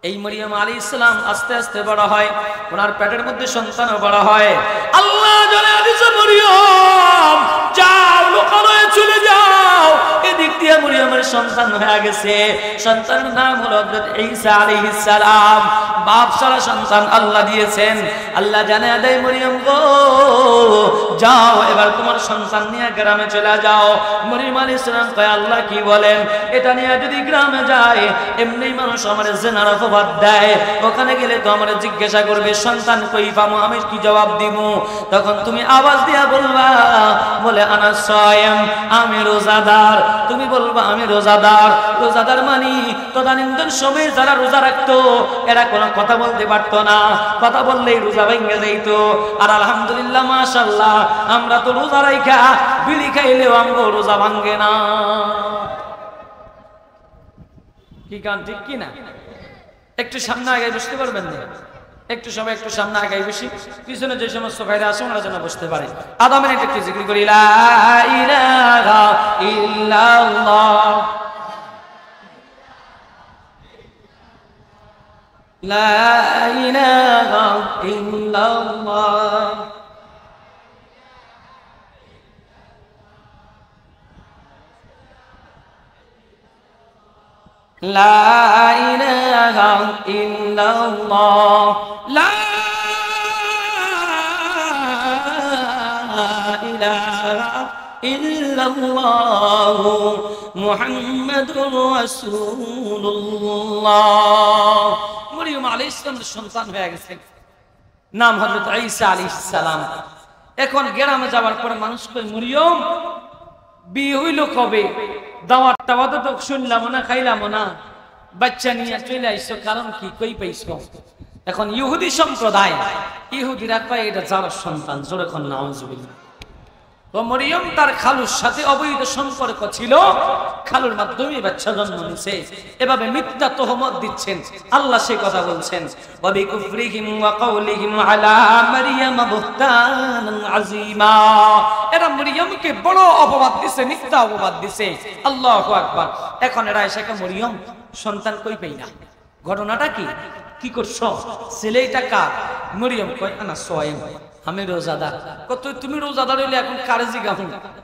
এই মরিয়ম আলাইহিস সালাম আস্তে আস্তে বড় হয়, ওনার পেটের মধ্যে সন্তানও বড় হয়। আল্লাহ জানায় দিয়েছে, মরিয়ম যাও, লোকালয়ে চলে যাও। এদিক দিয়ে মরিয়মের সন্তান হয়ে গেছে, সন্তানের নাম হলো হযরত ঈসা আলাইহিস সালাম। বাপ ছাড়া সন্তান আল্লাহ দিয়েছেন। আল্লাহ জানায় দেয়, মরিয়ম গো যাও, এবার তোমার সন্তান নিয়ে গ্রামে চলে যাও। মরিয়ম আলাইহিস সালাম কয়, আল্লাহ কি বলেন? এটা নিয়ে যদি গ্রামে যায়, এমনি মানুষ আমার জিনার অপবাদ দেয়, ওখানে গেলে তো আমার জিজ্ঞাসা করবে সন্তান কই পাবো, আমি কি জবাব দিব? তখন তুমি আওয়াজ দিয়া বলবা, বলে আনা সায়েম, আমি রোজাদার। তুমি বলবা আমি রোজাদার। রোজাদার মানি তদানীন্তন সময়ে যারা রোজা রাখতো এরা কোনো কথা বলতে পারতো না, কথা বললেই রোজা ভেঙে যাইতো। আর আলহামদুলিল্লাহ মাশাআল্লাহ, আমরা তো রোজা রাইখা বিড়ি খাইলেও আমগো রোজা ভাঙে না। কি গান ঠিক কি না? একটু সামনে আগে বসতে পারবেন না? একটু সবাই একটু সামনে আগে বসি, পিছনে যে সমস্ত ভাইরা আছে ওনারা যেন বসতে পারে। আধা মিনিট একটু জিকির করি, লা ইলাহা ইল্লাল্লাহ, লা ইলাহা ইল্লাল্লাহ, লা ইলাহা ইল্লাল্লাহ, লা ইলাহা ইল্লাল্লাহ, মুহাম্মাদুর রাসূলুল্লাহ। মরিয়ম আলাইহিস সালামের সন্তান হয়ে গেছে, নাম হযরত ঈসা আলাইহিস সালাম। এখন গ্রামে যাওয়ার পর মানুষ কই, মরিয়ম বিয়ে হইল কবে? দাওয়াত টাওয়াত তো শুনলাম না, খাইলাম না, বাচ্চা নিয়ে চলে আইছো, কারণ কি, কই পাইছো? এখন ইহুদি সম্প্রদায়, ইহুদিরা কয় এটা যার সন্তান। জোরে কোন নাউজুবিল্লাহ। তো মরিয়ম তার খালুর সাথে অবৈধ সম্পর্ক ছিল, খালুর মাধ্যমে বাচ্চা জন্ম নিছে। এভাবে মিথ্যা তহমত দিচ্ছেন, আল্লাহ সেই কথা বলছেন, ওয়া বিকুফরিহিম ওয়া কাউলিহিম আলা মারইয়াম বুহতানান আযীমা। এরা মরিয়মকে বড় অপবাদ দিছে, মিথ্যা অপবাদ দিছে। আল্লাহু আকবার। এখন এরা এসে মরিয়ম সন্তান কই পাই না, ঘটনাটা কি, কি করছো? ছেলেটা কার? মরিয়ম কয় আনা সায়েম, আমি রোজাদার। কত তুমি রোজাদার হইলে এখন কারে জিগাও?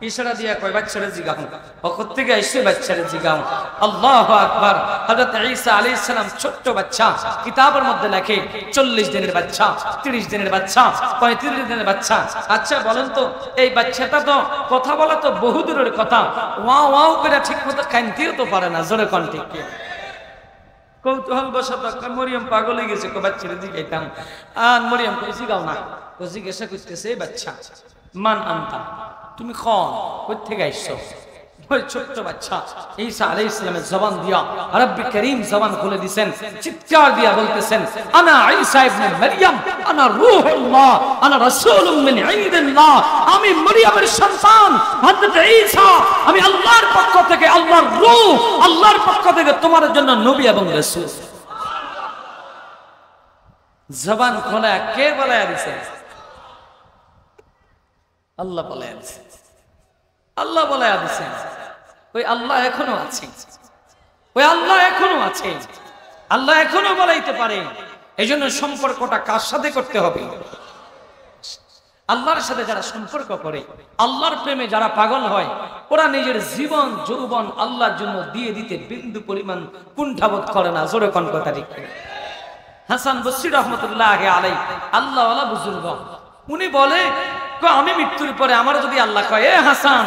ইশারা দিয়া কয় বাচ্চারে জিগাও। ওকত থেকে এসে বাচ্চারে জিগাও। আল্লাহু আকবার। হযরত ঈসা আলাইহিস সালাম ছোট্ট বাচ্চা, কিতাবের মধ্যে লেখে 40 দিনের বাচ্চা, 30 দিনের বাচ্চা, 35 দিনের বাচ্চা। আচ্ছা বলেন তো, এই বাচ্চাটা তো কথা বলা তো বহু দূরের কথা, ওয়াও ওয়াও করে ঠিক মতো কানতেও তো পারে না। জোরে কোন ঠিক কি? কৌতূহল বশত মরিয়ম পাগল হয়ে গেছে, বাচ্চারে জিগাইতাম। আর মরিয়ম কই জিগাও না, জিজ্ঞাসা করতেছে, বাচ্চা মান আনতা, তুমি কোন, কই থেকে আইছো? ওই ছোট্ট বাচ্চা ঈসা আলাইহিস সালামের জবান দিয়া রব্বি করিম জবান খুলে দিবেন, চিৎকার দিয়া বলতেছেন, আনা ঈসা ইবনে মারইয়াম, আনা রূহুল্লাহ, আনা রাসূলুম মিন ইনদিল্লাহ। আমি মরিয়মের সন্তান হযরত ঈসা, আমি আল্লাহর পক্ষ থেকে, আল্লাহর রূহ, আল্লাহর পক্ষ থেকে তোমার জন্য নবী এবং রাসূল। জবান খোলা কে বলায়া দিছে? আল্লাহ বলায়া দিছে, আল্লাহ বলায়া দিছেন। ওই আল্লাহ এখনো আছে, ওই আল্লাহ এখনো আছে, আল্লাহ এখনো বলাইতে পারে। এই জন্য সম্পর্কটা কার সাথে করতে হবে? আল্লাহর সাথে যারা সম্পর্ক করে, আল্লাহর প্রেমে যারা পাগল হয়, ওরা নিজের জীবন যৌবন আল্লাহর জন্য দিয়ে দিতে বিন্দু পরিমাণ কুণ্ঠাবোধ করে না। জোরে কোন কথা ঠিক। হাসান বসরি রহমতুল্লাহি আলাইহি আল্লাহ ওয়ালা বুজুর্গ, উনি বলে আমি মৃত্যুর পরে আমার যদি আল্লাহ কয়, এ হাসান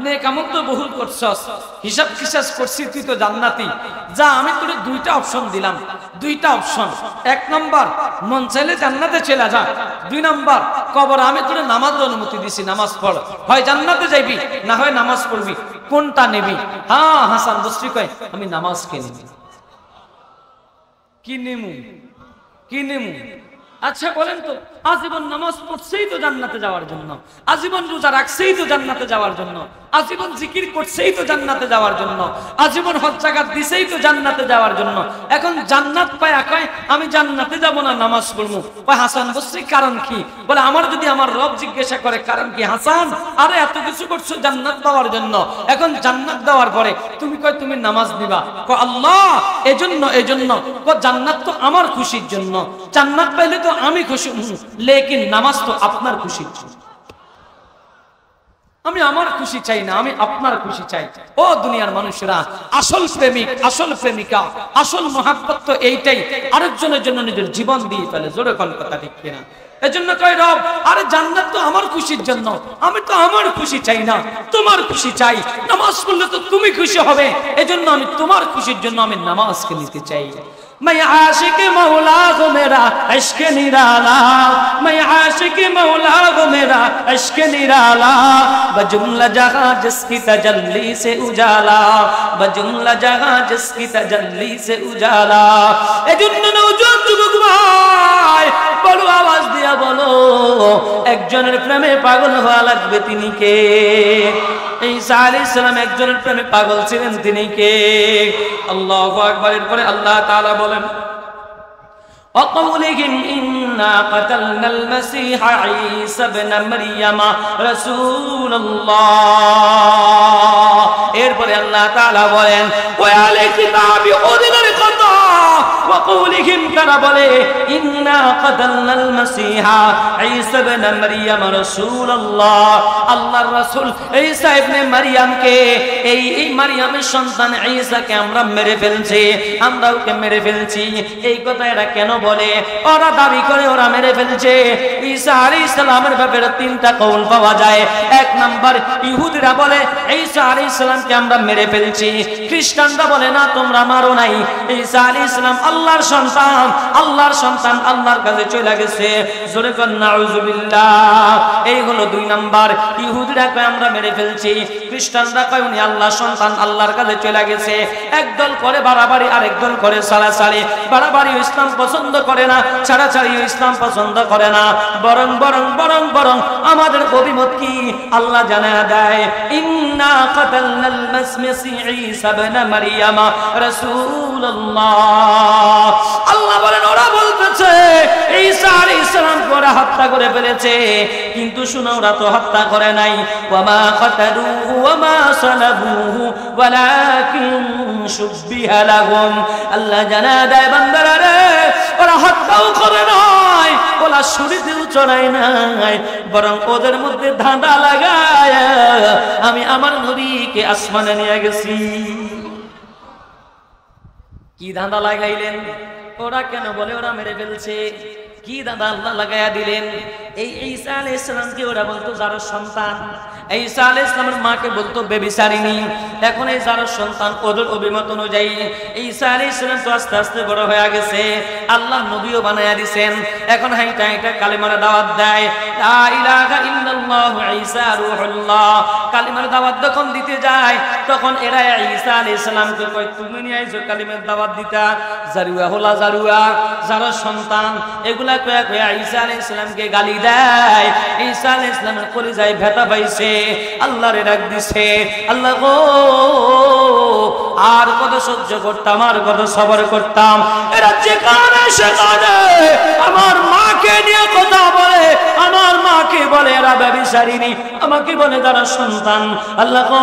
নেক আমল তো বহুল করছস, হিসাব কিসাব করছি, তুই তো জান্নাতি, যা আমি তোর দুইটা অপশন দিলাম, দুইটা অপশন। এক নম্বর, মন চাইলে জান্নাতে চলে যা। দুই নম্বর, কবর আমি তোর নামাজের অনুমতি দিছি, নামাজ পড়, হয় জান্নাতে যাইবি না হয় নামাজ পড়বি, কোনটা নেবি? হ্যাঁ, হাসান বসরি কয় আমি নামাজকে নেবি। কি নেমু, কি নেমু? আচ্ছা বলেন তো, আজীবন নামাজ পড়ছেই তো জান্নাতে যাওয়ার জন্য, আজীবন রোজা রাখছেই তো জান্নাতে যাওয়ার জন্য, আজীবন জিকির করছেই তো জান্নাতে যাওয়ার জন্য, আজীবন হজ জাকাত দিছেই তো জান্নাতে যাওয়ার জন্য। এখন জান্নাত পায়া কয় আমি জান্নাতে যাব না, নামাজ পড়বো। ওই হাসান বসরি কারণ কি? বলে আমার যদি আমার রব জিজ্ঞাসা করে কারণ কি, হাসান আরে এত কিছু করছো জান্নাত পাওয়ার জন্য, এখন জান্নাত দেওয়ার পরে তুমি কয় তুমি নামাজ দিবা, কয় আল্লাহ এজন্য কয় জান্নাত তো আমার খুশির জন্য, জান্নাত পাইলে তো আমি খুশি, লেকিন নামাজ তো আপনার খুশির জন্য। আমি আমার খুশি চাই না, আমি আপনার খুশি চাই। ও দুনিয়ার মানুষেরা, আসল প্রেমিক, আসল প্রেমিকা, আসল মহাব্বত তো এইটাই, আরেকজনের জন্য নিজের জীবন দিয়ে ফেলে। জোরে কোন কথা ঠিক কিনা? এজন্য কয় রব আরে জান্নাত তো আমার খুশির জন্য, আমি তো আমার খুশি চাই না, তোমার খুশি চাই। নামাজ পড়লে তো তুমি খুশি হবে, এজন্য আমি তোমার খুশির জন্য আমি নামাজকে নিতে চাই। मैं आशिक मौला को मेरा इश्क निराला, मैं आशिक मौला को मेरा इश्क निराला, बजुमला जहां जिसकी तजल्ली से उजाला, बजुमला जहां जिसकी तजल्ली से उजाला। এজন্য নওজোয়ান যুবক ভাই বড় আওয়াজ দিয়া বলো, একজনের প্রেমে পাগল হওয়া লাগবে, তিনি কে? ঈসা আলাইহিস সালাম একজনের প্রেমে পাগল ছিলেন, তিনি কে? আল্লাহু আকবার। এরপরে আল্লাহ তাআলা বলেন وقولهم إنا قتلنا المسيح عيسى ابن مريم رسول الله। এরপরে আল্লাহ তাআলা বলেন ওয়াল কিতাবি উযিল কতা وقولهم তারা বলে إنا قتلنا المسيح عيسى ابن مريم رسول الله, আল্লাহর রাসূল ঈসা ইবনে মারইয়ামকে, এই মারইয়ামের সন্তান ঈসাকে আমরা মেরে ফেলছি, আমরা ওকে মেরে ফেলছি। এই কথা এরা কেন বলে? ওরা দাবি করে ওরা মেরে ফেলছে। ঈসা আলাইহিস সালামের ব্যাপারে তিনটা কওল পাওয়া যায়। এক নাম্বার, ইহুদিরা বলে ঈসা আলাইহিস সালামকে আমরা মেরে ফেলছি, খ্রিস্টানরা বলে না তোমরা মারো নাই, ঈসা আলাইহিস সালাম আল্লাহর সন্তান, আল্লাহর সন্তান আল্লাহর কাছে চলে গেছে। জোরে কোন নাউযুবিল্লাহ। এই হলো দুই নাম্বার, ইহুদিরা কয় আমরা মেরে ফেলছি, খ্রিস্টানরা কয় উনি আল্লাহর সন্তান, আল্লাহর কাছে চলে গেছে। একদল করে বাড়াবাড়ি, আরেক দল করে ছাড়াছাড়ি। বাড়াবাড়ি ইসলাম পছন্দ করে না, ছাড়াছাড়িও ইসলাম পছন্দ করে না, বরং বরং বরং বরং আমাদের অভিমত কি আল্লাহ জানায়া দেয়, ইন্না কাতালনাল মাসিহ ঈসা ইবনে মারইয়াম রাসূলুল্লাহ। আল্লাহ বলেন ওরা বলতেছে ঈসা আলাইহিস সালামকে ওরা হত্যা করে ফেলেছে, কিন্তু শুনো ওরা তো হত্যা করে নাই। ওয়ামা কাতালুহু ওয়ামা সালাবুহু ওয়ালাকিন শুববিহা লাহুম। আল্লাহ জানায়া দেয় বান্দারা রে, ওরা হত্যাও করে নাই, ওরা শরীরেও চড়ায় নাই, বরং ওদের মধ্যে ধাঁধা লাগায় আমি আমার নবীকে আসমানে নিয়ে গেছি। কি ধাঁধা লাগাইলেন? ওরা কেন বলে ওরা মেরে ফেলছে? কি দাদা আল্লাহ লাগাইয়া দিলেন? এই ঈসা আলাইহিস সালামকে ওরা বলতো যার সন্তান, ঈসা আলাইহিস সালামের মাকে বলতো বেবিচারিণী। এখন এই যার সন্তান, ওদের অভিমত অনুযায়ী ঈসা আলাইহিস সালাম তো আস্তে আস্তে বড় হয়ে গেছে, আল্লাহ নবীও বানায়া দিবেন। এখন হাইটা হাইটা কালিমার দাওয়াত দেয়, লা ইলাহা ইল্লাল্লাহু ঈসা রূহুল্লাহ। কালিমার দাওয়াত যখন দিতে যায় তখন এরা ঈসা আলাইহিস সালামকে কয় তুমি নিয়ে আইছো কালিমার দাওয়াত দিতা, জারুয়া হলা জারুয়া, যার সন্তান, এগুলা কয়া কয়া ঈসা আলাইহিস সালামকে গালি দেয়। ঈসা আলাইহিস সালামের কলিজায় ব্যথা পাইছে, আল্লাহরে ডাক দিছে, আল্লাহ গো আর কত সহ্য করতাম, আর কত সবর করতাম, এরা যেখানে সেখানে আমার মাকে নিয়ে কথা বলে, আমার মা আমাকে বলে এরা ব্যভিচারিণী, আমাকে বলে তারা সন্তান। আল্লাহ গো,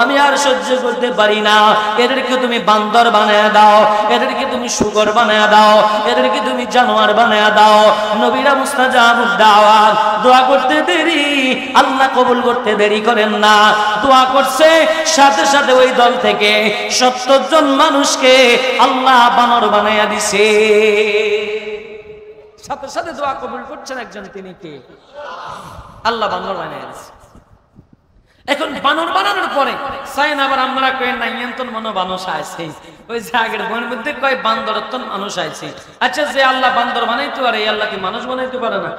আমি আর সহ্য করতে পারি না, এদেরকে তুমি বান্দর বানায়া দাও, এদেরকে তুমি শুকর বানায়া দাও, এদেরকে তুমি জানোয়ার বানায়া দাও। নবীরা মুস্তাজাবুদ দাওয়াত, দোয়া করতে দেরি, আল্লাহ কবুল করতে দেরি করেন না। দোয়া করছে, সাথে সাথে ওই দল থেকে 70 জন মানুষকে আল্লাহ বানর বানায়া দিছে। সাথে সাথে দোয়া কবুল করছেন একজন, তিনি কে? আল্লাহ বানর বানায়া দিছে। এখন বানর বানানোর পরে সাইন আবার আমরা কই না নিয়ন্ত্রণ মনো মানুষ আছে, ওই যে আগের বইয়ের মধ্যে কয় বান্দরত্বন মানুষ আছে। আচ্ছা, যে আল্লাহ বান্দর বানাইতে পারে, আল্লাহ কি মানুষ বানাইতে পারে না?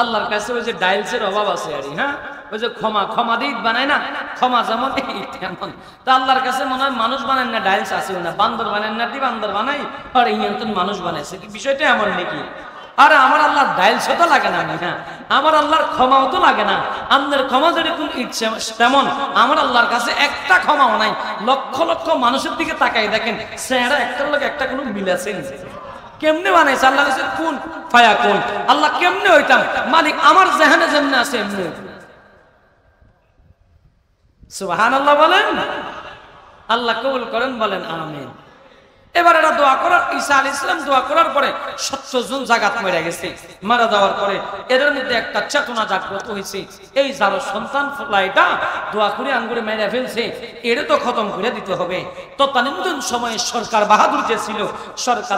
আল্লাহর কাছে ওই যে ডাইলসের অভাব আছে আর, হ্যাঁ, ওই যে ক্ষমা দিয়ে বানায় না, ক্ষমা যেমন তেমন। তা আল্লাহর কাছে মনে হয় মানুষ বানায় না, ডাইলস আছে না, বান্দর বানায় না, বান্দর বানাই আর নিয়ন্ত্রণ মানুষ বানাইছে, কি বিষয়টা এমন নাকি? আরে আমার আল্লাহর ডাইলস তো লাগে না, হ্যাঁ, আমার আল্লাহর ক্ষমাও তো লাগে না। আমাদের ক্ষমা যেরকম ইচ্ছে তেমন আমার আল্লাহর কাছে একটা ক্ষমাও নাই। লক্ষ লক্ষ মানুষের দিকে তাকাই দেখেন, সেরা একটার লোক একটা কোনো মিল আছে? কেমনে বানাইছে আল্লাহ কাছে? কোন ফায়া কোন। আল্লাহ কেমনে হইতাম মালিক, আমার যেখানে যেমনে আছে এমনি। সুবহানাল্লাহ বলেন, আল্লাহ কবুল করেন, বলেন আমিন। এবার এরা দোয়া করার, ঈসা আলাইহিস সালাম দোয়া করার পরে 70 জন জাগাত মরে গেছে। মারা যাওয়ার পরে এদের মধ্যে একটা চেতনা জাগ্রত হয়েছে, এই যার সন্তান ফলাইটা দোয়া করে আঙ্গুরে মেরে ফেলছে, এটা তো খতম করে দিতে হবে। তো তৎকালীন সময়ে সরকার বাহাদুর যে ছিল, সরকার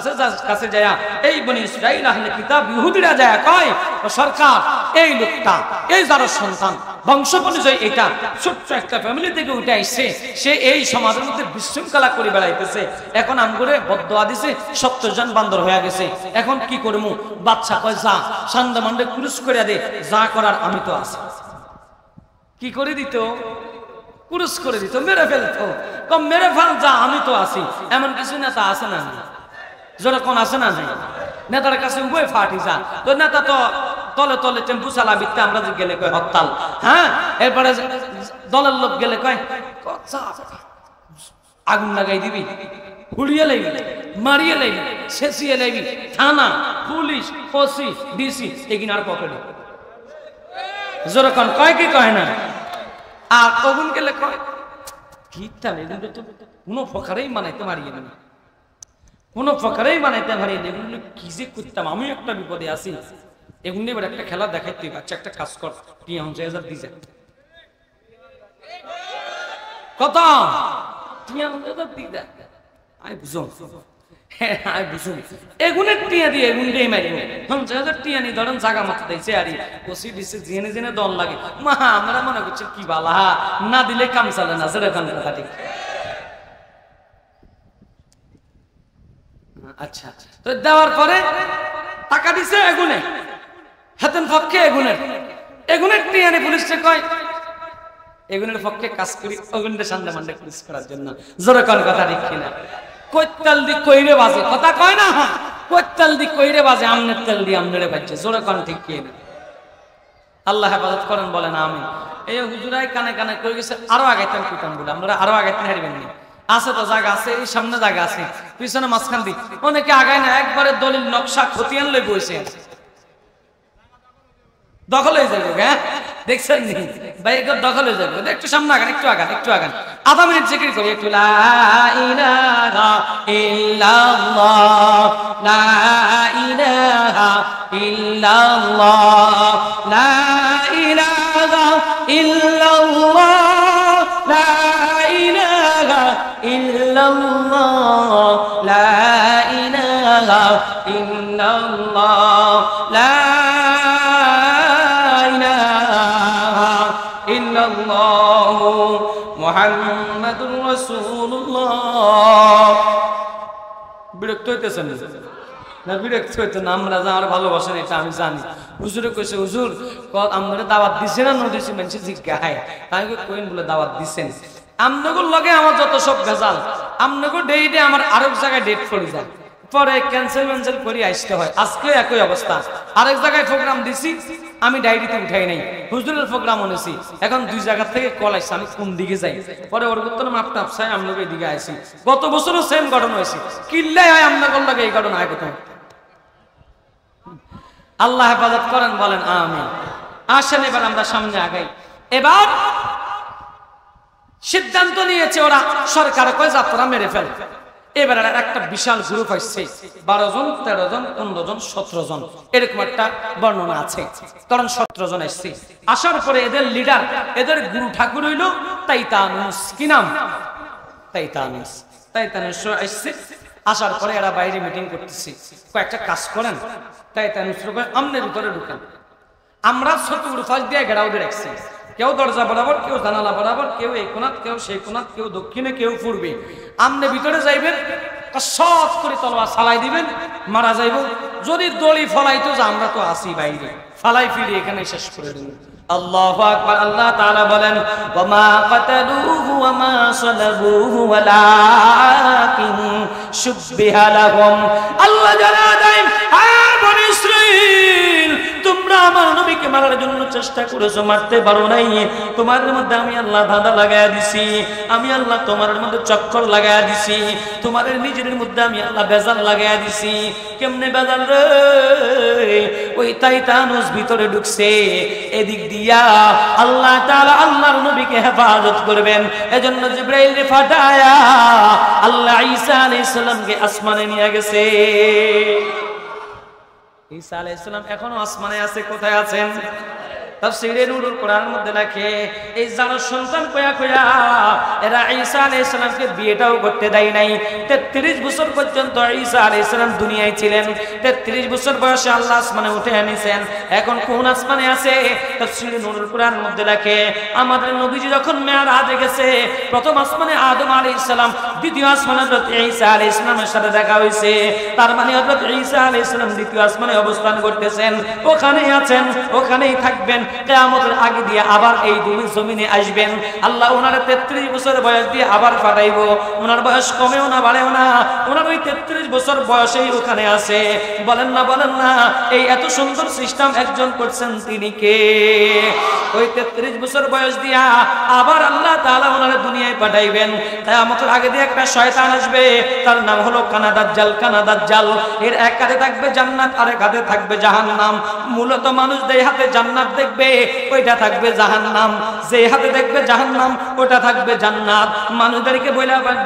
কাছে যায় এই বনি ইসরাইল আহলে কিতাব ইহুদিরা যায় কয়, সরকার এই লোকটা, এই যার সন্তান বংশ পরিচয় এটা ছোট্ট একটা ফ্যামিলি থেকে উঠে আসছে, সে এই সমাজের মধ্যে বিশৃঙ্খলা করে বেড়াইতেছে। এখন আমগুরে বদদোয়া দিছে, 70 জন বান্দর হয়ে গেছে। এখন কি করবো? বাচ্চা কয় যা সান্দা মান্ডে ক্রুশ করে দে, যা করার আমি তো আছি। কি করে দিত? ক্রুশ করে দিত, মেরে ফেলতো। কম মেরে ফেল, যা আমি তো আছি। এমন কিছু নেতা আছে না? জোরে কোন আছে না? নেতার কাছে বই ফাটি যা, তো নেতা তো তলে তলে টেম্পু চালাবিতে আমরা যে গেলে কয় হরতাল, হ্যাঁ, এরপরে দলের লোক গেলে কয় আগুন লাগাই দিবি, হুড়িয়ে লাইবি, মারিয়ে লাইবি, শেষিয়ে লাইবি, থানা, পুলিশ, ওসি, ডিসি এগিনার পকেটে। যেরকম কয় কি কয় না? আর কখন গেলে কয় কিটা এগুলো তো কোনো প্রকারেই মানাইতে মারিয়ে না, কোনো প্রকারেই বানাইতে পারি না। এগুলো কি যে করতাম, আমি একটা বিপদে আছি। এগুলো এবার একটা খেলা দেখাইতে, বাচ্চা একটা কাজ কর, 50,000 দিয়ে কত 50,000 দিয়ে দেয়। আই বুঝো, হ্যাঁ আই বুঝো, এগুনের টিয়া দিয়ে এগুনটাই মারিব। 50,000 টিয়া নি ধরেন জাগা মতো দিয়েছে আর ওসি দিচ্ছে, জেনে জেনে দল লাগে। মা আমরা মনে করছি কি বালা, না দিলে কাম চলে না, সেরকম কথা। ঠিক আচ্ছা, তো দেওয়ার পরে টাকা দিছে এগুনে, হাতের পক্ষে এগুনের টিয়ানি পুলিশে কয় এগুনের পক্ষে কাজ করি, ওগুনের সামনে মান্ডে পুলিশ করার জন্য। জোরে কোন কথা ঠিক কিনা? কৈতাল দি কইরে বাজে, কথা কয় না, কৈতাল দি কইরে বাজে, আমনের তেল দিয়ে আমনেরে বাজছে। জোরে কোন ঠিক কিনা? আল্লাহ হেফাজত করেন, বলেন আমিন। এই হুজুরাই কানে কানে কই গেছে, আরো আগাইতেন কুটান বলে, আপনারা আরো আগাইতে হারবেন না। আছে তো জায়গা আছে, এই সামনে জায়গা আছে, পিছনে মাঝখান দিয়ে অনেকে আগায় না, একবারে দলিল নকশা খতিয়ান লই বইছে, দখল হয়ে যাবে। হ্যাঁ দেখছেন নি ভাই, দখল হয়ে যাবে। একটু সামনে আগান, একটু আগান, একটু আগান, আধা মিনিট জিকির করি একটু। লা ইলাহা ইল্লাল্লাহ, লা ইলাহা ইল্লাল্লাহ, লা ইলাহা ইল্লাল্লাহ, লা ইলাহা ইল্লাল্লাহ, লা ইলাহা ইল্লাল্লাহ, লা মুহাম্মাদুর রাসূলুল্লাহ। বিরক্ত হইতেছেন না? বিরক্ত হইতে না, আমরা যা আমার ভালোবাসেন এটা আমি জানি। হুজুরে কইছে, হুজুর আপনারা দাওয়াত দিছে না না দিছে? মানুষ জিজ্ঞাসায় আমি কইন বলে দাওয়াত দিছেন। আমনগর লগে আমার যত সব ভেজাল, আমনগর ডেইডে আমার আরেক জায়গায় ডেট পড়ে যায়, পরে ক্যান্সেল করে আসতে হয়। আজকে একই অবস্থা, আরেক জায়গায় প্রোগ্রাম দিছি, আমি ডায়েরিতে উঠাই নাই, হুজুরের প্রোগ্রাম এনেছি। এখন দুই জায়গা থেকে কল আসছে, আমি কোন দিকে যাই? পরে ওর উত্তর মাপটা আপসাই আমি লোক এদিকে আসি। গত বছরও সেম ঘটনা হয়েছে, কিল্লাই হয় আপনার লাগে এই ঘটনা হয় কোথাও। আল্লাহ হেফাজত করেন, বলেন আমিন। আসেন এবার আমরা সামনে আগাই। এবার সিদ্ধান্ত নিয়েছে ওরা, সরকার কয় যাত্রা মেরে ফেল। এবার একটা বিশাল গ্রুপ আসছে, 12 জন 13 জন 15 জন 17 জন এরকম একটা বর্ণনা আছে, কারণ 17 জন আসছে। আসার পরে এদের লিডার, এদের গুরু ঠাকুর হইল তাইতানুস। কি নাম? তাইতানুস। তাইতানুস আসছে। আসার পরে এরা বাইরে মিটিং করতেছে, কয়েকটা কাজ করেন। তাইতানুস আমনের ভিতরে ঢুকেন, আমরা ছোট ফাঁস দিয়ে ঘেরাও দিয়ে রাখছি, কেউ দরজা বরাবর, কেউ জানালা বরাবর, কেউ এই কোনাত, কেউ সেই কোনাত, কেউ দক্ষিণে, কেউ পূর্বে। আমনে ভিতরে যাইবেন, সৎ করে তলোয়ার চালাই দিবেন, মারা যাইব। যদি দড়ি ফলাইতো যে আমরা তো আসি বাইরে, ফালাই ফিরে এখানে শেষ করে দেব। আল্লাহু আকবার। আল্লাহ তাআলা বলেন ওয়ামা কাতালুহু ওয়ামা সালাবুহু ওয়ালাকিন শুববিহা লাহুম। আল্লাহ জানা দেয়, আর বনি ইসরাঈল তোমরা আমার নবীকে মারার জন্য চেষ্টা করেছো, মারতে পারো নাই। তোমার মধ্যে আমি আল্লাহ ধাঁধা লাগায়া দিছি, আমি আল্লাহ তোমার মধ্যে চক্কর লাগায়া দিছি, তোমার নিজের মধ্যে আমি আল্লাহ বেজাল লাগায়া দিছি। কেমনে বেজাল রে? ওই তাইতানুস ভিতরে ঢুকছে, এদিক দিয়া আল্লাহ তাআলা আল্লাহর নবীকে হেফাজত করবেন। এজন্য জিবরাইল রে ফাটায়া আল্লাহ ঈসা আলাইহিস সালামকে আসমানে নিয়ে গেছে। ঈসা আলাইহিস সালাম এখনো আসমানে আছে। কোথায় আছেন? তাফসীরে নুরুল কোরআনের মধ্যে লেখে, এই যারা সন্তান কয়া কয়া এরা ঈসা আলাইহিস সালামকে বিয়েটাও করতে দেয় নাই। 33 বছর পর্যন্ত ঈসা আলাইহিস সালাম দুনিয়ায় ছিলেন। 33 বছর বয়সে আল্লাহ আসমানে উঠে আনিছেন। এখন কোন আসমানে আছে? তাফসীরে নুরুল কোরআনের মধ্যে লেখে, আমাদের নবীজি যখন মেরাজে গেছে, প্রথম আসমানে আদম আলাইহিস সালাম, দ্বিতীয় আসমানে হযরত ঈসা আলাইহিস সালামের সাথে দেখা হয়েছে। তার মানে হযরত ঈসা আলাইহিস সালাম দ্বিতীয় আসমানে অবস্থান করতেছেন, ওখানেই আছেন, ওখানেই থাকবেন। কিয়ামতের আগে দিয়ে আবার এই জমিনে আসবেন। আল্লাহ ওনার 33 বছর বয়স দিয়ে আবার পাঠাইবো। ওনার বয়স কমেও না বাড়েও না, ওনার ওই 33 বছর বয়সেই ওখানে আছে। বলেন না, বলেন না, এই এত সুন্দর সিস্টেম একজন করছেন, তিনি কে? ওই 33 বছর বয়স দিয়া আবার আল্লাহ তাআলা ওনার দুনিয়ায় পাঠাইবেন। কিয়ামতের আগে দিয়ে একটা শয়তান আসবে, তার নাম হলো কানাদাজ্জাল। কানাদাজ্জাল এর এক হাতে থাকবে জান্নাত, আরেক হাতে থাকবে জাহান্নাম। মূলত মানুষ যেই হাতে জান্নাত দেখবে ওইটা থাকবে জাহান্নাম, যে হাতে দেখবে জাহান্নাম ওটা থাকবে জান্নাত। মানুষদেরকে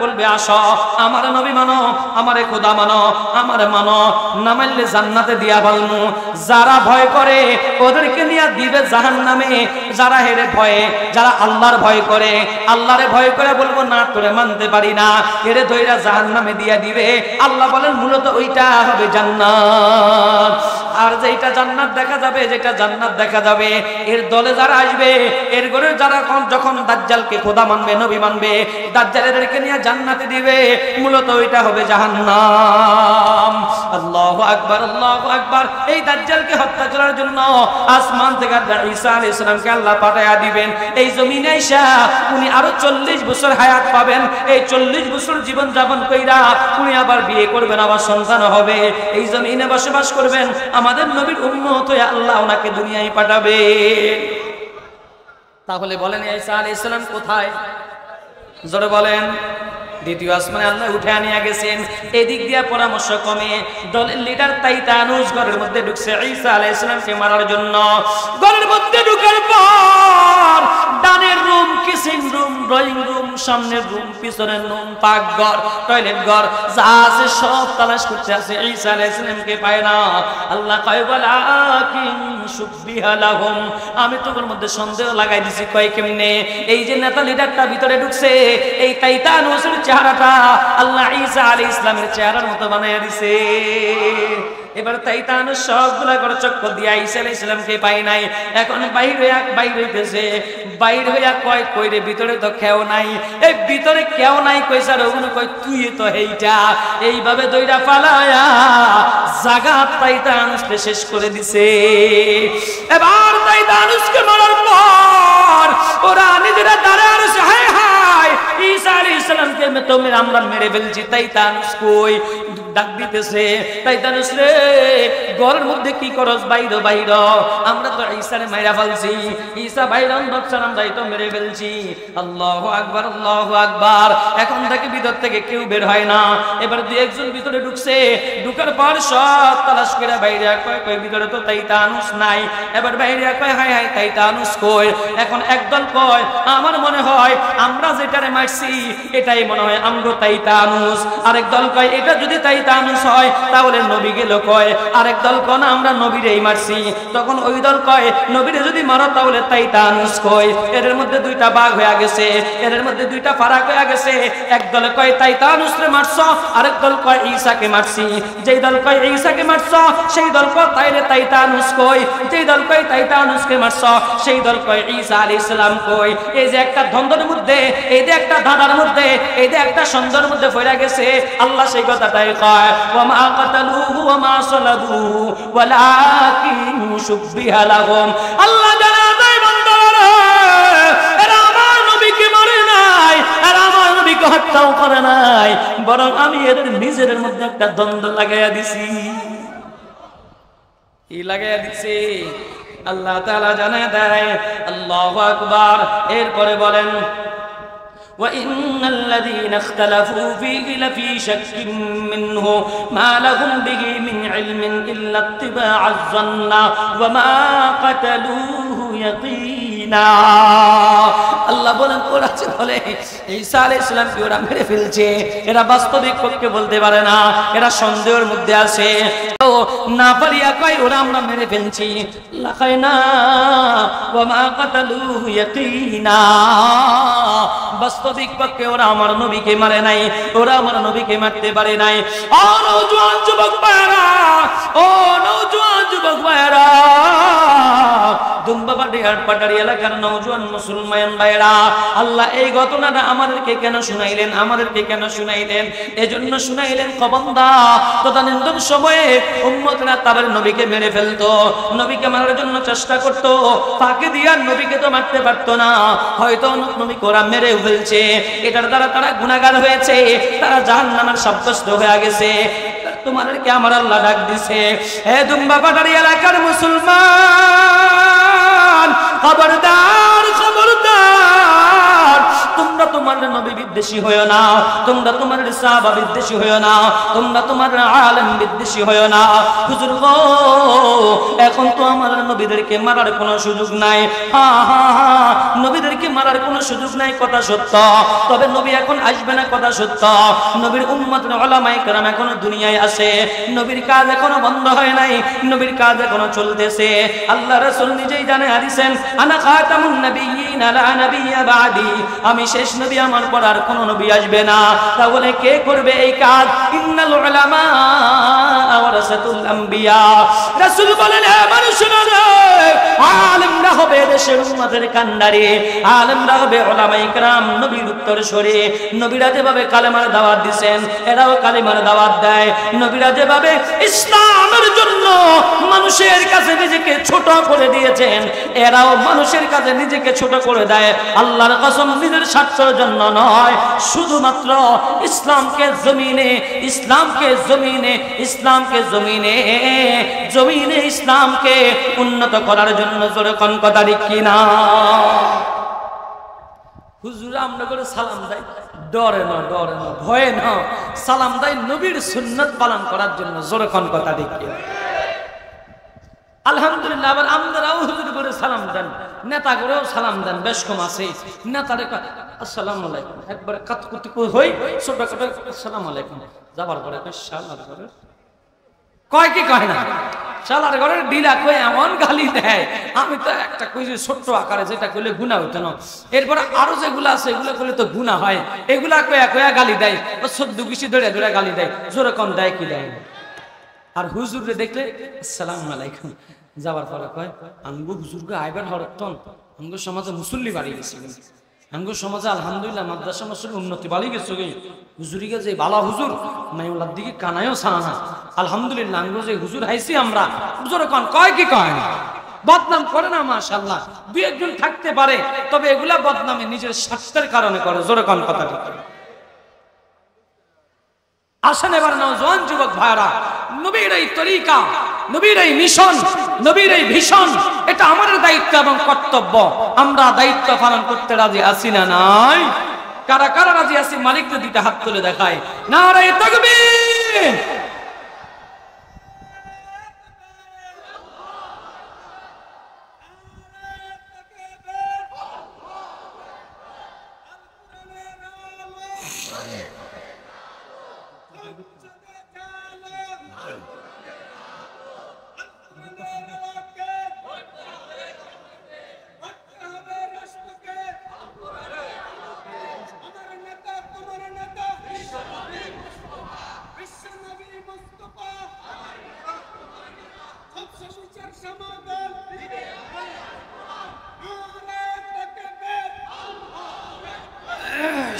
বলবে আসো আমার নবী মানো, আমারে খোদা মানো, আমারে মানো, না মানলে জান্নাতে দিয়া ফেলমু। যারা ভয় করে ওদেরকে নিয়ে দিবে জাহান্নামে। যারা হেরে ভয়ে, যারা আল্লাহর ভয় করে, আল্লাহরে ভয় করে বলবো না তোরে মানতে পারি না, হেরে ধইরা জাহান্নামে দিয়া দিবে। আল্লাহ বলেন মূলত ওইটা হবে জান্নাত। আর যেটা জান্নাত দেখা যাবে, যেটা জান্নাত দেখা যাবে, এর দলে যারা আসবে, এর ঘরে যারা যখন দাজ্জালকে খোদা মানবে, নবী মানবে, দাজ্জালেরকে নিয়ে জান্নাতে দিবে। মূলত ওইটা হবে জাহান্নাম। আল্লাহু আকবার, আল্লাহু আকবার। এই দাজ্জালকে হত্যা করার জন্য আসমান থেকে ঈসা আলাইহিস সালামকে আল্লাহ পাঠায়া দিবেন। এই জমিনে আইসা উনি আরো 40 বছর হায়াত পাবেন। এই 40 বছর জীবন যাপন কইরা উনি আবার বিয়ে করবেন, আবার সন্তান হবে, এই জমিনে বসবাস করবেন। আমাদের নবীর উম্মত হয়ে আল্লাহ ওনাকে দুনিয়ায় পাঠাবে। তাহলে বলেন ঈসা আলাইহিস সালাম কোথায়? জোরে বলেন। দ্বিতীয় আসমানে আল্লাহ উঠে আনিয়া গেছেন। এদিক দিয়া পরামর্শ কমে দলের লিডার তাইতানুস ঘরের মধ্যে ঢুকছে ঈসা আলাইহিস সালামকে মারার জন্য। ঘরের মধ্যে ঢুকার পর ডানের room, kitchen room, drawing room, সামনের রুম, পিছনের রুম, পাকঘর, টয়লেট ঘর যা আছে সব তালাশ করতে আছে, ঈসা আলাইহিস সালামকে পায় না। আল্লাহ কয় ওয়ালাকিন শুববিহা লাহুম, আমি তোর মধ্যে সন্দেহ লাগাই দিছি। কয় কেমনে? এই যে নেতা লিডারটা ভিতরে ঢুকছে, এই তাইতানুসের চেহারাটা আল্লাহ ঈসা আলাইহিস সালামের চেহারার মতো বানায়া দিছে। এবার তাইতানুস সবগুলা করে চক্কর দিয়া ঈসা আলাইহিস সালামকে পায় নাই। এখন বাইরে হইতেছে, বাইরে হইয়া কয় কইরে ভিতরে তো কেউ নাই। এই ভিতরে কেউ নাই কইছে, আর ওগুলো কয় তুই তো এইটা। এইভাবে দইরা পালায়া জাগাত তাইতানুসকে শেষ করে দিছে। এবার তাইতানুসকে মারার পর ওরা নিজেরা দাঁড়ায় আছে, হায় হায় ঈসা আলাইহিস সালামকে আমরা মেরে ফেলছি। তাইতানুস কই? ডাক দিতেছে, টাইটানুস রে ঘরের মধ্যে কি করস, বাইর বাইর, আমরা তো ঈসারে মাইরা ফেলছি, ঈসা বাইরন বাচ্চারাম যাই তো মেরে ফেলছি। আল্লাহু আকবার, আল্লাহু আকবার। এখন থেকে ভিতর থেকে কেউ বের হয় না। এবার দুই একজন ভিতরে ঢুকছে, ঢুকার পর সব তালাশ করে বাইরে কয় কয় ভিতরে তো টাইটানুস নাই। এবার বাইরে কয় হায় হায় টাইটানুস কই। এখন একদল কয় আমার মনে হয় আমরা যেটারে মারছি এটাই মনে হয় আমগো টাইটানুস। আরেক দল কয় এটা যদি টাইটানুস হয় তাহলে নবী গেল কয়। আরেক দল কয় না আমরা নবীরেই মারছি। তখন ওই দল কয় নবীরে যদি মারো তাহলে টাইটানুস কয়। এর মধ্যে দুইটা ভাগ হয়ে গেছে, এর মধ্যে দুইটা ফারাক হয়ে গেছে। এক দল কয় টাইটানুস রে মারছো, আরেক দল কয় ঈসাকে মারছি। যেই দল কয় ঈসাকে মারছো সেই দল কয় তাইলে টাইটানুস কয়, যেই দল কয় টাইটানুসকে মারছো সেই দল কয় ঈসা আলাইহিস সালাম কয়। এই যে একটা দ্বন্দ্বের মধ্যে, এই যে একটা ধাঁধার মধ্যে, এই যে একটা সন্দেহের মধ্যে পড়ে গেছে, আল্লাহ সেই কথাটাই কয় ওয়া মা কাতালুহু ওয়া মা সালাবুহু ওয়ালাকিন শুববিহা লাহুম। আল্লাহ জানা দেয় বান্দারা এরা আমার নবীকে মারে নাই, এরা আমার নবীকে হত্যাও করে নাই, বরং আমি এদের নিজের মধ্যে একটা দ্বন্দ্ব লাগাইয়া দিছি। কি লাগাইয়া দিছি? আল্লাহ তাআলা জানা দেয়। আল্লাহু আকবার। এরপরে বলেন وَإِنَّ الَّذِينَ اخْتَلَفُوا فِيهِ لَفِي شَكٍّ مِّنْهُ مَا لَهُمْ بِهِ مِنْ عِلْمٍ إِلَّا اتِّبَاعَ الظَّنِّ وَمَا قَتَلُوهُ يَقِينًا। আল্লাহ বলেন ওরা যে বলে ঈসা আলাইহিস সালামকে ওরা মেরে ফেলছে, এরা বাস্তবিক পক্ষে বলতে পারে না, এরা সন্দেহের মধ্যে আছে। ও না পারিয়া কয় ওরা আমরা মেরে ফেলছি, লাখায় না ওয়া মা কাতালুহু ইয়াকিনা। বাস্তবিক পক্ষে ওরা আমার নবীকে মারে নাই, ওরা আমার নবীকে মারতে পারে নাই। ও নওজোয়ান যুবক ভাইরা, ও নওজোয়ান যুবক ভাইরা, পাটারি এলাকার নওজোয়ান মুসলমান ভাইরা, আল্লাহ এই ঘটনাটা আমাদেরকে কেন শুনাইলেন? আমাদেরকে কেন শুনাইলেন? এজন্য শুনাইলেন খবরদার তদানীন্তন সময়ে উম্মতরা তাদের নবীকে মেরে ফেলতো, নবীকে মারার জন্য চেষ্টা করতো, তাকে দিয়ে নবীকে তো মারতে পারতো না, হয়তো নবীকে ওরা মেরে ফেলছে, এটার দ্বারা তারা গুনাহগার হয়েছে, তারা জাহান্নামের সাব্যস্ত হয়ে গেছে। তোমাদেরকে আমার আল্লাহ ডাক দিছে, হে দুম্বা পাটারি এলাকার মুসলমান, খবরদার খবরদার, তোমরা তোমার নবী বিদ্বেষী হয়ো না, তোমরা তোমার সাহাবা বিদ্বেষী হয়ো না, তোমরা তোমার আলেম বিদ্বেষী হয়ো না। হুজুর গো এখন তো আমার নবীদেরকে মারার কোনো সুযোগ নাই। নবীদেরকে মারার কোনো সুযোগ নাই, কথা সত্য, তবে নবী এখন আসবে না, কথা সত্য। নবীর উম্মতের উলামায়ে কেরাম এখনো দুনিয়ায় আছে, নবীর কাজ এখনো বন্ধ হয় নাই, নবীর কাজ এখনো চলতেছে। আল্লাহ রাসূল নিজেই জানে হাদিসেন আনা খাতামুন নাবিয়্যিন লা নাবিয়্যা বাদি, আমি শেষ নবী, আমার পর আর কোন নবী আসবে না। তাহলে কে করবে এই কাজ? ইন্নাল উলামা ওয়ারাসাতুল আম্বিয়া। রাসূল বলেন হে মানুষেরা, আলেমরা হবে দেশের উম্মতের কান্ডারি, আলেমরা হবে উলামায়ে কেরাম, নবীর উত্তরসূরি। নবীরা যেভাবে কালেমার দাওয়াত দিবেন এরাও কালেমার দাওয়াত দেয়। নবীরা যেভাবে ইসলামের জন্য মানুষের কাছে নিজেকে ছোট করে দিয়েছেন, এরাও মানুষের কাছে নিজেকে ছোট করে দেয়। আল্লাহর কসম, নিজের স্বার্থের জন্য নয়, শুধুমাত্র ইসলামকে জমিনে, ইসলামকে জমিনে, ইসলামকে জমিনে, জমিনে ইসলামকে উন্নত করার জন্য। জোরে কোন কথা ঠিক কিনা? হুজুর আমরা করে সালাম দেয়, ডরে না, ডরে না, ভয়ে না, সালাম দেয় নবীর সুন্নাত পালন করার জন্য। জোরে কোন কথা ঠিক কিনা? আলহামদুলিল্লাহ। আবার আমরাও হুজুর করে সালাম দেন, নেতা করেও সালাম দেন, বেশ কম আছে। নেতারে আসসালামু আলাইকুম একবার কাতকুতি হই, ছোট ছোট আসসালামু আলাইকুম, যাবার পরে শালার ঘরে কয় কি কয় না, শালার ঘরের ডিলা কই এমন গালি দেয়, আমি তো একটা কইছি ছোট্ট আকারে, যেটা কইলে গুনাহ হইতো না। এরপরে আরো যেগুলো আছে এগুলো কইলে তো গুনাহ হয়, এগুলা কয়া কয়া গালি দেয়, ও সদ্য কিছু ধরে ধরে গালি দেয়, জোরে কম দেয় কি দেয়। আর হুজুরে দেখলে আসসালামু আলাইকুম, যাবার পরে কয় আমগো হুজুরকে আইবার হরতন, আমগো সমাজে মুসল্লি বাড়ি গেছে, আমগো সমাজে আলহামদুলিল্লাহ মাদ্রাসা মাসুল উন্নতি বাড়ি গেছে, হুজুরিকে যে বালা হুজুর মাইউল্লার দিকে কানায়ও সানা না, আলহামদুলিল্লাহ আমগো যে হুজুর হাইছি আমরা, হুজুরে কন কয় কি কয় না, বদনাম করে না। মাশাআল্লাহ দুই একজন থাকতে পারে, তবে এগুলা বদনামে নিজের স্বার্থের কারণে করে। জোরে কন কথা ঠিক। আসেন এবার নওজোয়ান যুবক ভাইরা, নবীর এই তরিকা, নবীর এই মিশন, নবীর এই ভিশন, এটা আমাদের দায়িত্ব এবং কর্তব্য। আমরা দায়িত্ব পালন করতে রাজি আছি না নাই? কারা কারা রাজি আছি? মালিককে দুইটা হাত তুলে দেখায়। নারে তাকবীর।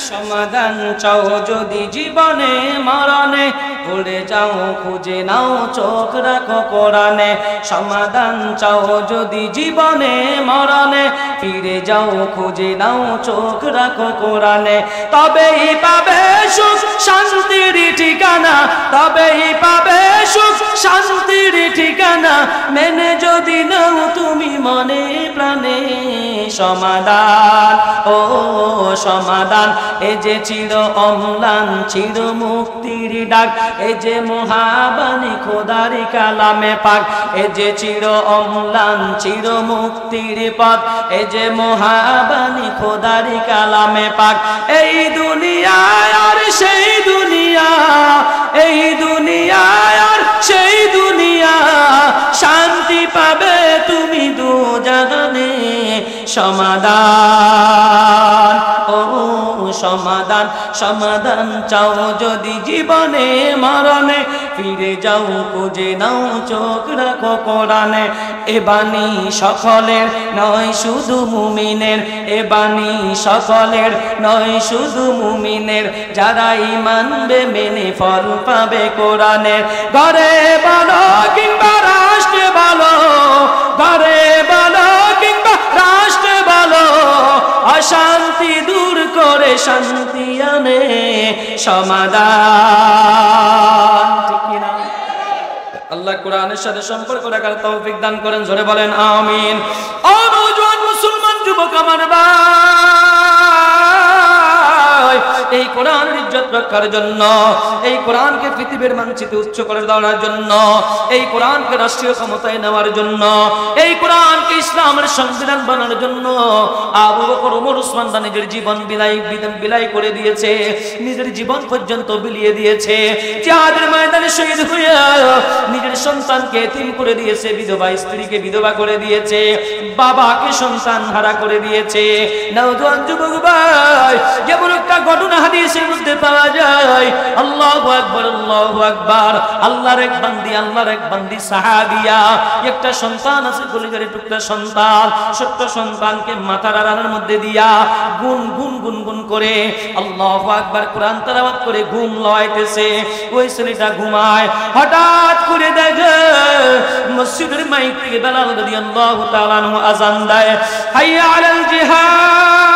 সমাধান চাও যদি জীবনে মরণে, ভুলে যাও খুঁজে নাও চোখ রাখো কোরআনে। সমাধান চাও যদি জীবনে মরণে, ফিরে যাও খুঁজে নাও চোখ রাখো কোরআনে। তবেই পাবে সুখ শান্তির ঠিকানা, তবেই পাবে সুখ শান্তির ঠিকানা, মেনে যদি নাও তুমি মনে প্রাণে। সমাধান ও সমাধান, এ যে চির অম্লান চির মুক্তির ডাক, এ যে মহাবাণী খোদার কালামে পাক, এ যে চির অম্লান চির মুক্তির পথ, এ যে মহাবাণী খোদার কালামে পাক। এই দুনিয়া আর সেই দুনিয়া, এই দুনিয়া আর সেই দুনিয়া, শান্তি পাবে তুমি দু জাহানে। সমাধান ও সমাধান, সমাধান চাও যদি জীবনে মরণে, ফিরে যাও খুঁজে নাও চোখ রাখো কোরআনে। এ বাণী সকলের নয় শুধু মুমিনের, এ বাণী সকলের নয় শুধু মুমিনের, যারা মানবে মেনে ফল পাবে কোরআনের। ঘরে বলো কিংবা রাষ্ট্রে বলো, ঘরে বলো কিংবা রাষ্ট্রে বলো, অশান্তি দূর করে শান্তি আনে সমাধান। ঠিক কি না? আল্লাহ কোরআনের সাথে সম্পর্ক রাখার তৌফিক দান করেন, জোরে বলেন আমিন। ও নওজোয়ান মুসলমান যুবক আমার ভাই, এই কোরআনের ইজ্জত রক্ষার জন্য, এই কোরআনকে পৃথিবীর মানচিত্রে উচ্চ করে দেওয়ার জন্য, এই কোরআনকে রাষ্ট্রীয় ক্ষমতায় নেওয়ার জন্য, এই কোরআনকে ইসলামের সংবিধান বানানোর জন্য আবু বকর ওমর উসমান নিজের জীবন বিলাই করে দিয়েছে, নিজের জীবন পর্যন্ত বিলিয়ে দিয়েছে। জিহাদের ময়দানে শহীদ হয়ে নিজের সন্তানকে এতিম করে দিয়েছে, বিধবা স্ত্রীকে বিধবা করে দিয়েছে, বাবাকে সন্তান হারা করে দিয়েছে। নওজোয়ান যুবক ভাই, যেমন একটা ঘটনা হাদিসের মধ্যে পাওয়া যায়। আল্লাহু আকবার, আল্লাহু আকবার। আল্লাহর এক বান্দি, আল্লাহর এক বান্দি সাহাবিয়া, একটা সন্তান আছে কলিজার টুকরা সন্তান, ছোট্ট সন্তানকে মাথার আড়ানোর মধ্যে দিয়া গুন গুন গুন গুন করে আল্লাহু আকবার কোরআন তেলাওয়াত করে ঘুম লওয়াইতেছে। ওই ছেলেটা ঘুমায়, হঠাৎ করে দেখে মসজিদের মাইক থেকে বেলাল রাদিয়াল্লাহু তাআলা আনহু আযান দেয়, হাইয়া আলাল জিহাদ,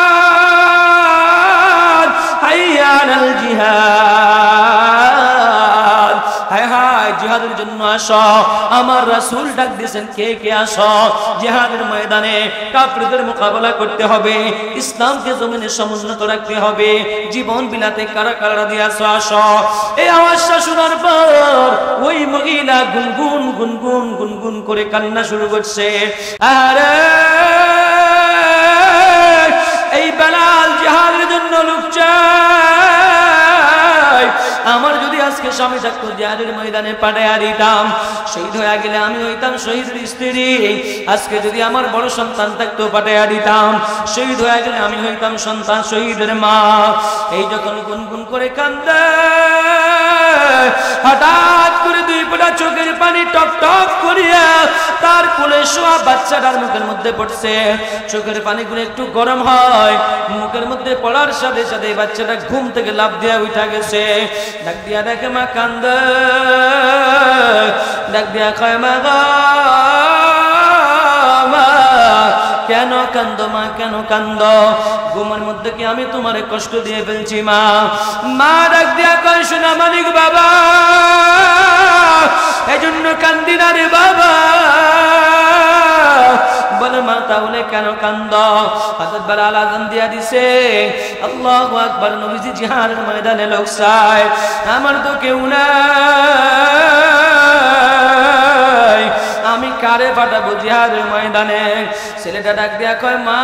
হাইয়া আলাল জিহাদ। হায় হায়, জিহাদের জন্য আসো। আমার রাসূল ডাক দিয়েছেন, কে কে আসো জিহাদের ময়দানে। কাফিরদের মোকাবেলা করতে হবে, ইসলামকে জমিনে সমুন্নত রাখতে হবে, জীবন বিলাতে কারা কারা দিয়ে আসো আসো। এই আওয়াজটা শোনার পর ওই মহিলা গুনগুন গুনগুন গুনগুন করে কান্না শুরু করছে। আরে এই বেলাল জিহাদের জন্য লোক চাই। আমার যদি আজকে স্বামী থাকতো, জিহাদের ময়দানে পাঠাইয়া দিতাম, শহীদ হয়ে গেলে আমি হইতাম শহীদের স্ত্রী। আজকে যদি আমার বড় সন্তান থাকতো, পাঠাইয়া দিতাম, শহীদ হয়ে গেলে আমি হইতাম সন্তান শহীদের মা। এই যখন গুনগুন করে কান্দে, হঠাৎ করে দুই ফোঁটা চোখের পানি টপ টপ করিয়া তার কোলে শোয়া বাচ্চাটার মুখের মধ্যে পড়ছে। চোখের পানিগুলো একটু গরম হয়, মুখের মধ্যে পড়ার সাথে সাথে বাচ্চাটা ঘুম থেকে লাফ দিয়া উঠা গেছে। ডাক দিয়া দেখে মা কান্দে, ডাক দিয়া কয় মা গো, মা কেন কান্দো মা, কেন কান্দো? ঘুমের মধ্যে কি আমি তোমারে কষ্ট দিয়ে ফেলছি মা? মা ডাক দিয়া কয় শোনা মালিক বাবা, এজন্য কান্দি না রে বাবা। বলে মা তাহলে কেন কান্দো? হযরত বেলাল আযান দিয়া দিছে, আল্লাহু আকবার। নবীজি জিহাদের ময়দানে লোক চায়, আমার তো কেউ নাই, আমি কারে পাঠাবো জিহাদের ময়দানে? ছেলেটা ডাক দিয়া কয় মা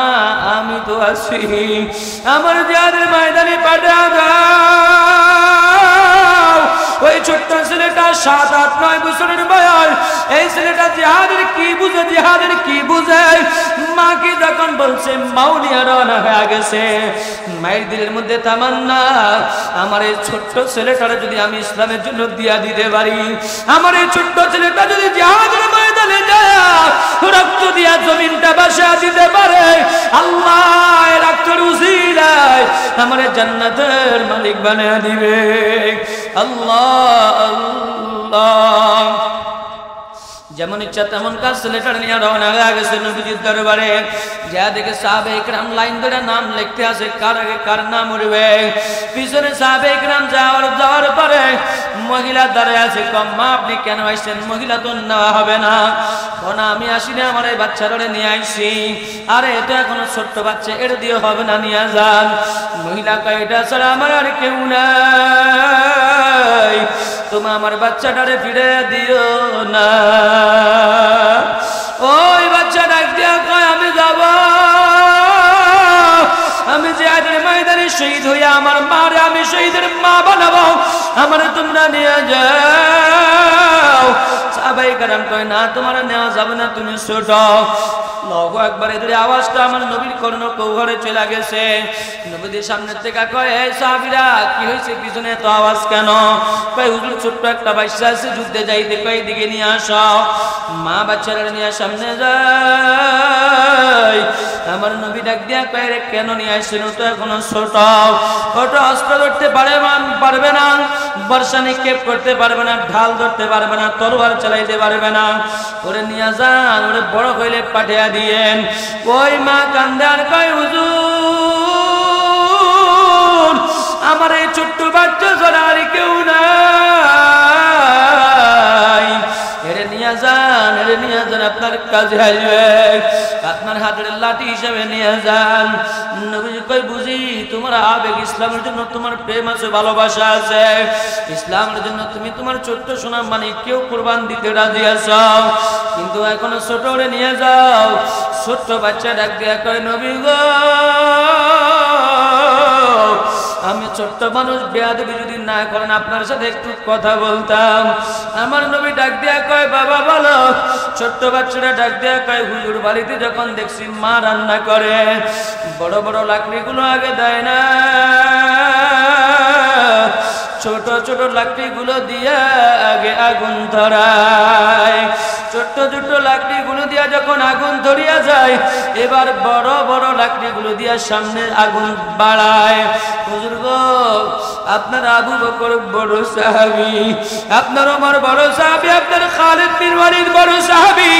আমি তো আছি, আমার জিহাদের ময়দানে পাঠাও দাও। ওই ছোট্ট ছেলেটা 7, 8, 9 বছরের বয়স। এই ছেলেটা জিহাদের কি বুঝে, জিহাদের কি বুঝে? মাকে যখন বলছে মাউলিয়া রওনা হয়ে গেছে, মায়ের দিলের মধ্যে তামান্না, আমার এই ছোট্ট ছেলেটারে যদি আমি ইসলামের জন্য দিয়া দিতে পারি, আমার এই ছোট্ট ছেলেটা যদি জিহাদের ময়দানে যায় রক্ত দিয়া জমিনটা বাসা দিতে পারে, আল্লাহ রক্তের উসিলায় আমার জান্নাতের মালিক বানিয়ে দিবে। আল্লাহ আল্লাহ। যেমন ইচ্ছা তেমন কাজ ছেলেটার নিয়ে রওনা হয়ে গেছে নবীজির দরবারে। যা দেখে সাহাবে ইকরাম লাইন ধরে নাম লিখতে আছে, কার আগে কার নাম উঠবে। পিছনে সাহাবে ইকরাম যাওয়ার পরে মহিলা দাঁড়ায় আছে, কম মা আপনি কেন আসছেন? মহিলা তো নেওয়া হবে না। না আমি আসিনি, আমার এই বাচ্চাটারে নিয়ে আইছি। আরে এটা এখনো ছোট্ট বাচ্চা, এটা দিয়ে হবে না, নিয়ে যান। মহিলা কয় এটা ছাড়া আমার আর কেউ নাই, তুমি আমার বাচ্চাটারে ফিরে দিও না। ওই বাচ্চা ডাক দিয়া কয় আমি যাব, আমি জিহাদের ময়দানে শহীদ হইয়া আমার মারে আমি শহীদের মা বানাবো, আমারে তোমরা নিয়ে যাও। সাহাবায়ে কেরাম কয় না তোমার নেওয়া যাবে না, তুমি ছোট। আল্লাহু আকবার। এদের আওয়াজটা আমার নবীর কর্ণ কৌঘরে চলে গেছে। নবীদের সামনে থেকে কয় এই সাহাবীরা কি হয়েছে, পিছনে এত আওয়াজ কেন? কয় হুজুর ছোট্ট একটা বাচ্চা আছে, যুদ্ধে যাইতে কয় এদিকে নিয়ে আসো। মা বাচ্চারা নিয়ে সামনে যায়। আমার নবী ডাক দিয়া কয় রে কেন নিয়ে আসছেন? তো এখনো ছোট, ওটা অস্ত্র ধরতে পারবে না, বর্ষা নিক্ষেপ করতে পারবে না, ঢাল ধরতে পারবে না, তরোয়ার চালাইতে পারবে না, ওরে নিয়ে যান, ওরে বড় হইলে পাঠিয়ে দিয়েন। ওই মা কান্দে আর কয় হুজুর আমার এই ছোট্ট বাচ্চা ছাড়া আর কেউ নাই, এরে নিয়ে যান, এরে নিয়ে যান, আপনার কাজে আসবে, আপনার হাতের লাঠি হিসেবে নিয়ে যান। নবীজি কই বুঝি তোমার আবেগ, ইসলামের জন্য তোমার প্রেম আছে, ভালোবাসা আছে, ইসলামের জন্য তুমি তোমার ছোট্ট সোনা মানিক কেউ কুরবান দিতে রাজি আছো, কিন্তু এখনো ছোট ওরে নিয়ে যাও। ছোট্ট বাচ্চা ডাক দিয়া কয় নবী গো আমি ছোট্ট মানুষ, বেয়াদবি যদি না করেন আপনার সাথে একটু কথা বলতাম। আমার নবী ডাক দিয়া কয় বাবা বলো। ছোট্ট বাচ্চারা ডাক দিয়া কয় হুজুর বাড়িতে যখন দেখছি মা রান্না করে, বড় বড় লাকড়িগুলো আগে দেয় না, ছোট ছোট লাকড়িগুলো দিয়ে আগে আগুন ধরায়। ছোট্ট ছোট্ট লাকড়িগুলো দিয়া যখন আগুন ধরিয়া যায়, এবার বড় বড় লাকড়িগুলো দিয়া সামনে আগুন বাড়ায়। হুজুর গো আপনার আবু বকর বড় সাহাবী, আপনার ওমর বড় সাহাবী, আপনার খালিদ বিন ওয়ালিদ বড় সাহাবী,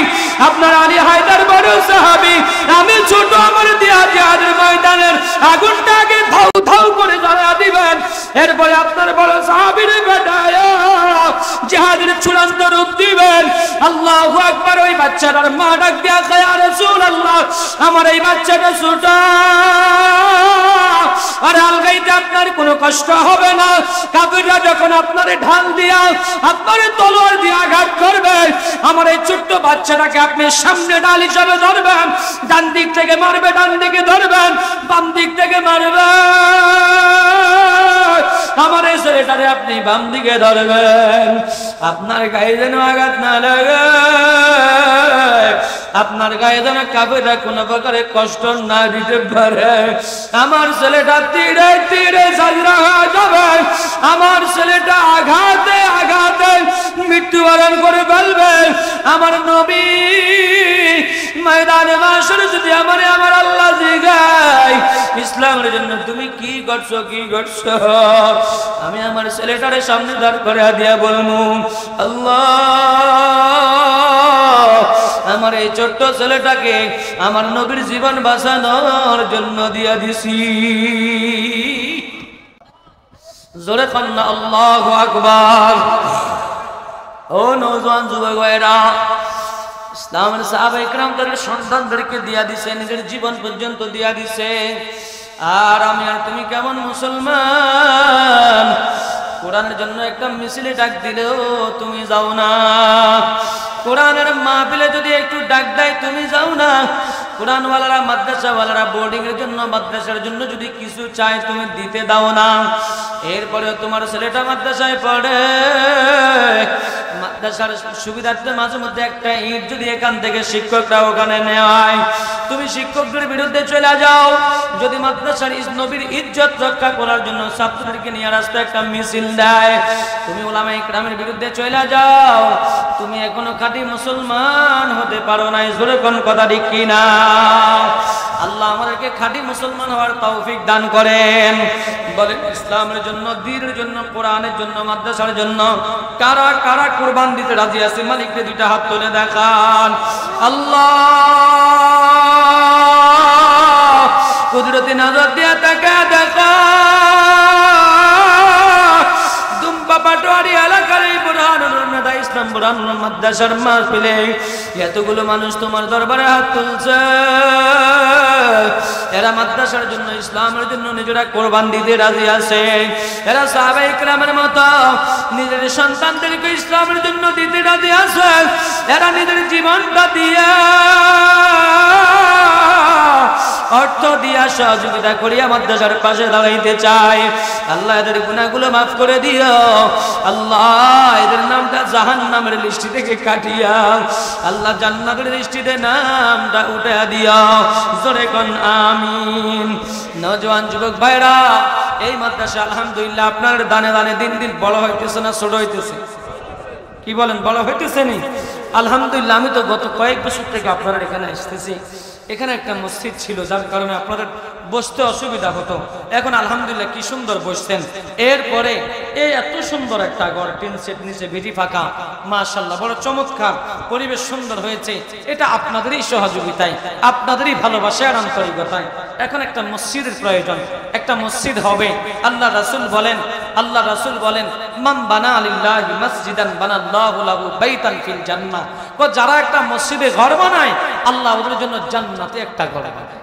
আপনার আলী হায়দার বড় সাহাবী, আমি ছোট, আমার দিয়া জিহাদের ময়দানের আগুনটা আগে ধাউ ধাউ করে জ্বালা দিবেন, এরপরে আপনার বড় সাহাবীর বেটায় জিহাদের চূড়ান্ত রূপ দিবেন। আল্লাহু আকবার। ওই বাচ্চাটার মা ডাক দিয়া কয় ইয়া রাসূলুল্লাহ আমার এই বাচ্চাটা ছোট, আর আলগাইতে আপনার কোনো কষ্ট হবে না, কাফিররা যখন আপনারে ঢাল দিয়া আপনারে তলোয়ার দিয়ে আঘাত করবে, আমার এই ছোট্ট বাচ্চাটাকে আপনি সামনে ঢাল হিসাবে ধরবেন, ডান দিক থেকে মারবে, ডান দিকে ধরবেন, বাম দিক থেকে মারবেন, আমার এই ছেলেটারে আপনি বাম দিকে ধরবেন, আপনার গায়ে যেন আঘাত না লাগে, আপনার গায়ে যেন কাফেররা কোনো প্রকারে কষ্ট না দিতে পারে। আমার ছেলেটা তীরে তীরে সাজরা হয়ে যাবে, আমার ছেলেটা আঘাতে আঘাতে মৃত্যুবরণ করে ফেলবে। আমার নবী ময়দানে মাশরে যদি আমার আল্লাহ জিগায় ইসলামের জন্য তুমি কি করছো, কি করছো, আমি আমার ছেলেটারে সামনে দাঁড় করে দিয়া বলবো আল্লাহ আমার এই ছোট্ট ছেলেটাকে আমার নবীর জীবন বাঁচানোর জন্য দিয়া দিছি। জোরে কান্না আল্লাহু আকবার। ও নওজোয়ান যুবক ভাইরা, ইসলামের সাহাবায়ে কেরাম তাদের সন্তানদেরকে দিয়া দিছে, নিজের জীবন পর্যন্ত দিয়া দিছে। আর আমি আর তুমি কেমন মুসলমান, কোরআনের জন্য একটা মিছিলে ডাক দিলেও তুমি যাও না, কোরআনের মাহফিলে যদি একটু ডাক দেয় তুমি যাও না, কোরআনওয়ালারা মাদ্রাসাওয়ালারা বোর্ডিং এর জন্য মাদ্রাসার জন্য যদি কিছু চায় তুমি দিতে দাও না। এরপরে তোমার ছেলেটা মাদ্রাসায় পড়ে, মাদ্রাসার সুবিধার্থে মাঝে মধ্যে একটা ইট যদি এখান থেকে শিক্ষকরা ওখানে নেয়, তুমি শিক্ষকদের বিরুদ্ধে চলে যাও। যদি মাদ্রাসার নবীর ইজ্জত রক্ষা করার জন্য ছাত্রদেরকে নিয়ে রাস্তায় একটা মিছিল দেয়, তুমি উলামায়ে কেরামের বিরুদ্ধে চলে যাও, তুমি এখনো খাঁটি মুসলমান হতে পারো নাই। জোরে কোন কথা ঠিক কিনা? আল্লাহ আমাদেরকে খাঁটি মুসলমান হওয়ার তৌফিক দান করেন। বলেন ইসলামের জন্য, দ্বীনের জন্য, কোরআনের জন্য, মাদ্রাসার জন্য কারা কারা কুরবান দিতে রাজি আছে? মালিককে দুইটা হাত তুলে দেখান। আল্লাহ কুদরতি নজর দিয়ে তাকে দেখা। দুম্বা পাটোয়ারি এলাকার এই বুরহানুল মেধা ইসলাম বুরহানুল মাদ্রাসার মাহফিলে এতগুলো মানুষ তোমার দরবারে হাত তুলছে। এরা মাদ্রাসার জন্য, ইসলামের জন্য নিজেরা কোরবান দিতে রাজি আছে। এরা সাহাবায়ে কেরামের মতো নিজের সন্তানদেরকে ইসলামের জন্য দিতে রাজি আছে। এরা নিজের জীবনটা দিয়ে, অর্থ দিয়া, সহযোগিতা করিয়া মাদ্রাসার পাশে দাঁড়াইতে চায়। আল্লাহ এদের গুনাহগুলো মাফ করে দিও। আল্লাহ এদের নামটা জাহান্নামের লিস্টি থেকে কাটিয়া আল্লাহ জান্নাতের লিস্টিতে নামটা উঠাইয়া দিও। জোরে কোন আমিন। নওজোয়ান যুবক ভাইরা, এই মাদ্রাসা আলহামদুলিল্লাহ আপনার দানে দানে দিন দিন বড় হইতেছে না ছোট হইতেছে? কি বলেন, বড় হইতেছে নি? আলহামদুলিল্লাহ। আমি তো গত কয়েক বছর থেকে আপনারা এখানে আসতেছি। এখানে একটা মসজিদ ছিল, যার কারণে আপনাদের বসতে অসুবিধা হতো। এখন আলহামদুলিল্লাহ কি সুন্দর বসছেন। এরপরে এই এত সুন্দর একটা ঘর, টিন সেট, নিচে ভিটি ফাঁকা, মাশাআল্লাহ বড় চমৎকার পরিবেশ সুন্দর হয়েছে। এটা আপনাদেরই সহযোগিতায়, আপনাদেরই ভালোবাসা আর আন্তরিকতায়। এখন একটা মসজিদের প্রয়োজন, একটা মসজিদ হবে। আল্লাহ রাসূল বলেন মান বানা লিল্লাহি মসজিদান বানাল্লাহু লাহু বাইতান ফিল জান্নাহ। যারা একটা মসজিদে ঘর বানায়, আল্লাহ ওদের জন্য জান্নাতে একটা ঘর বানায়।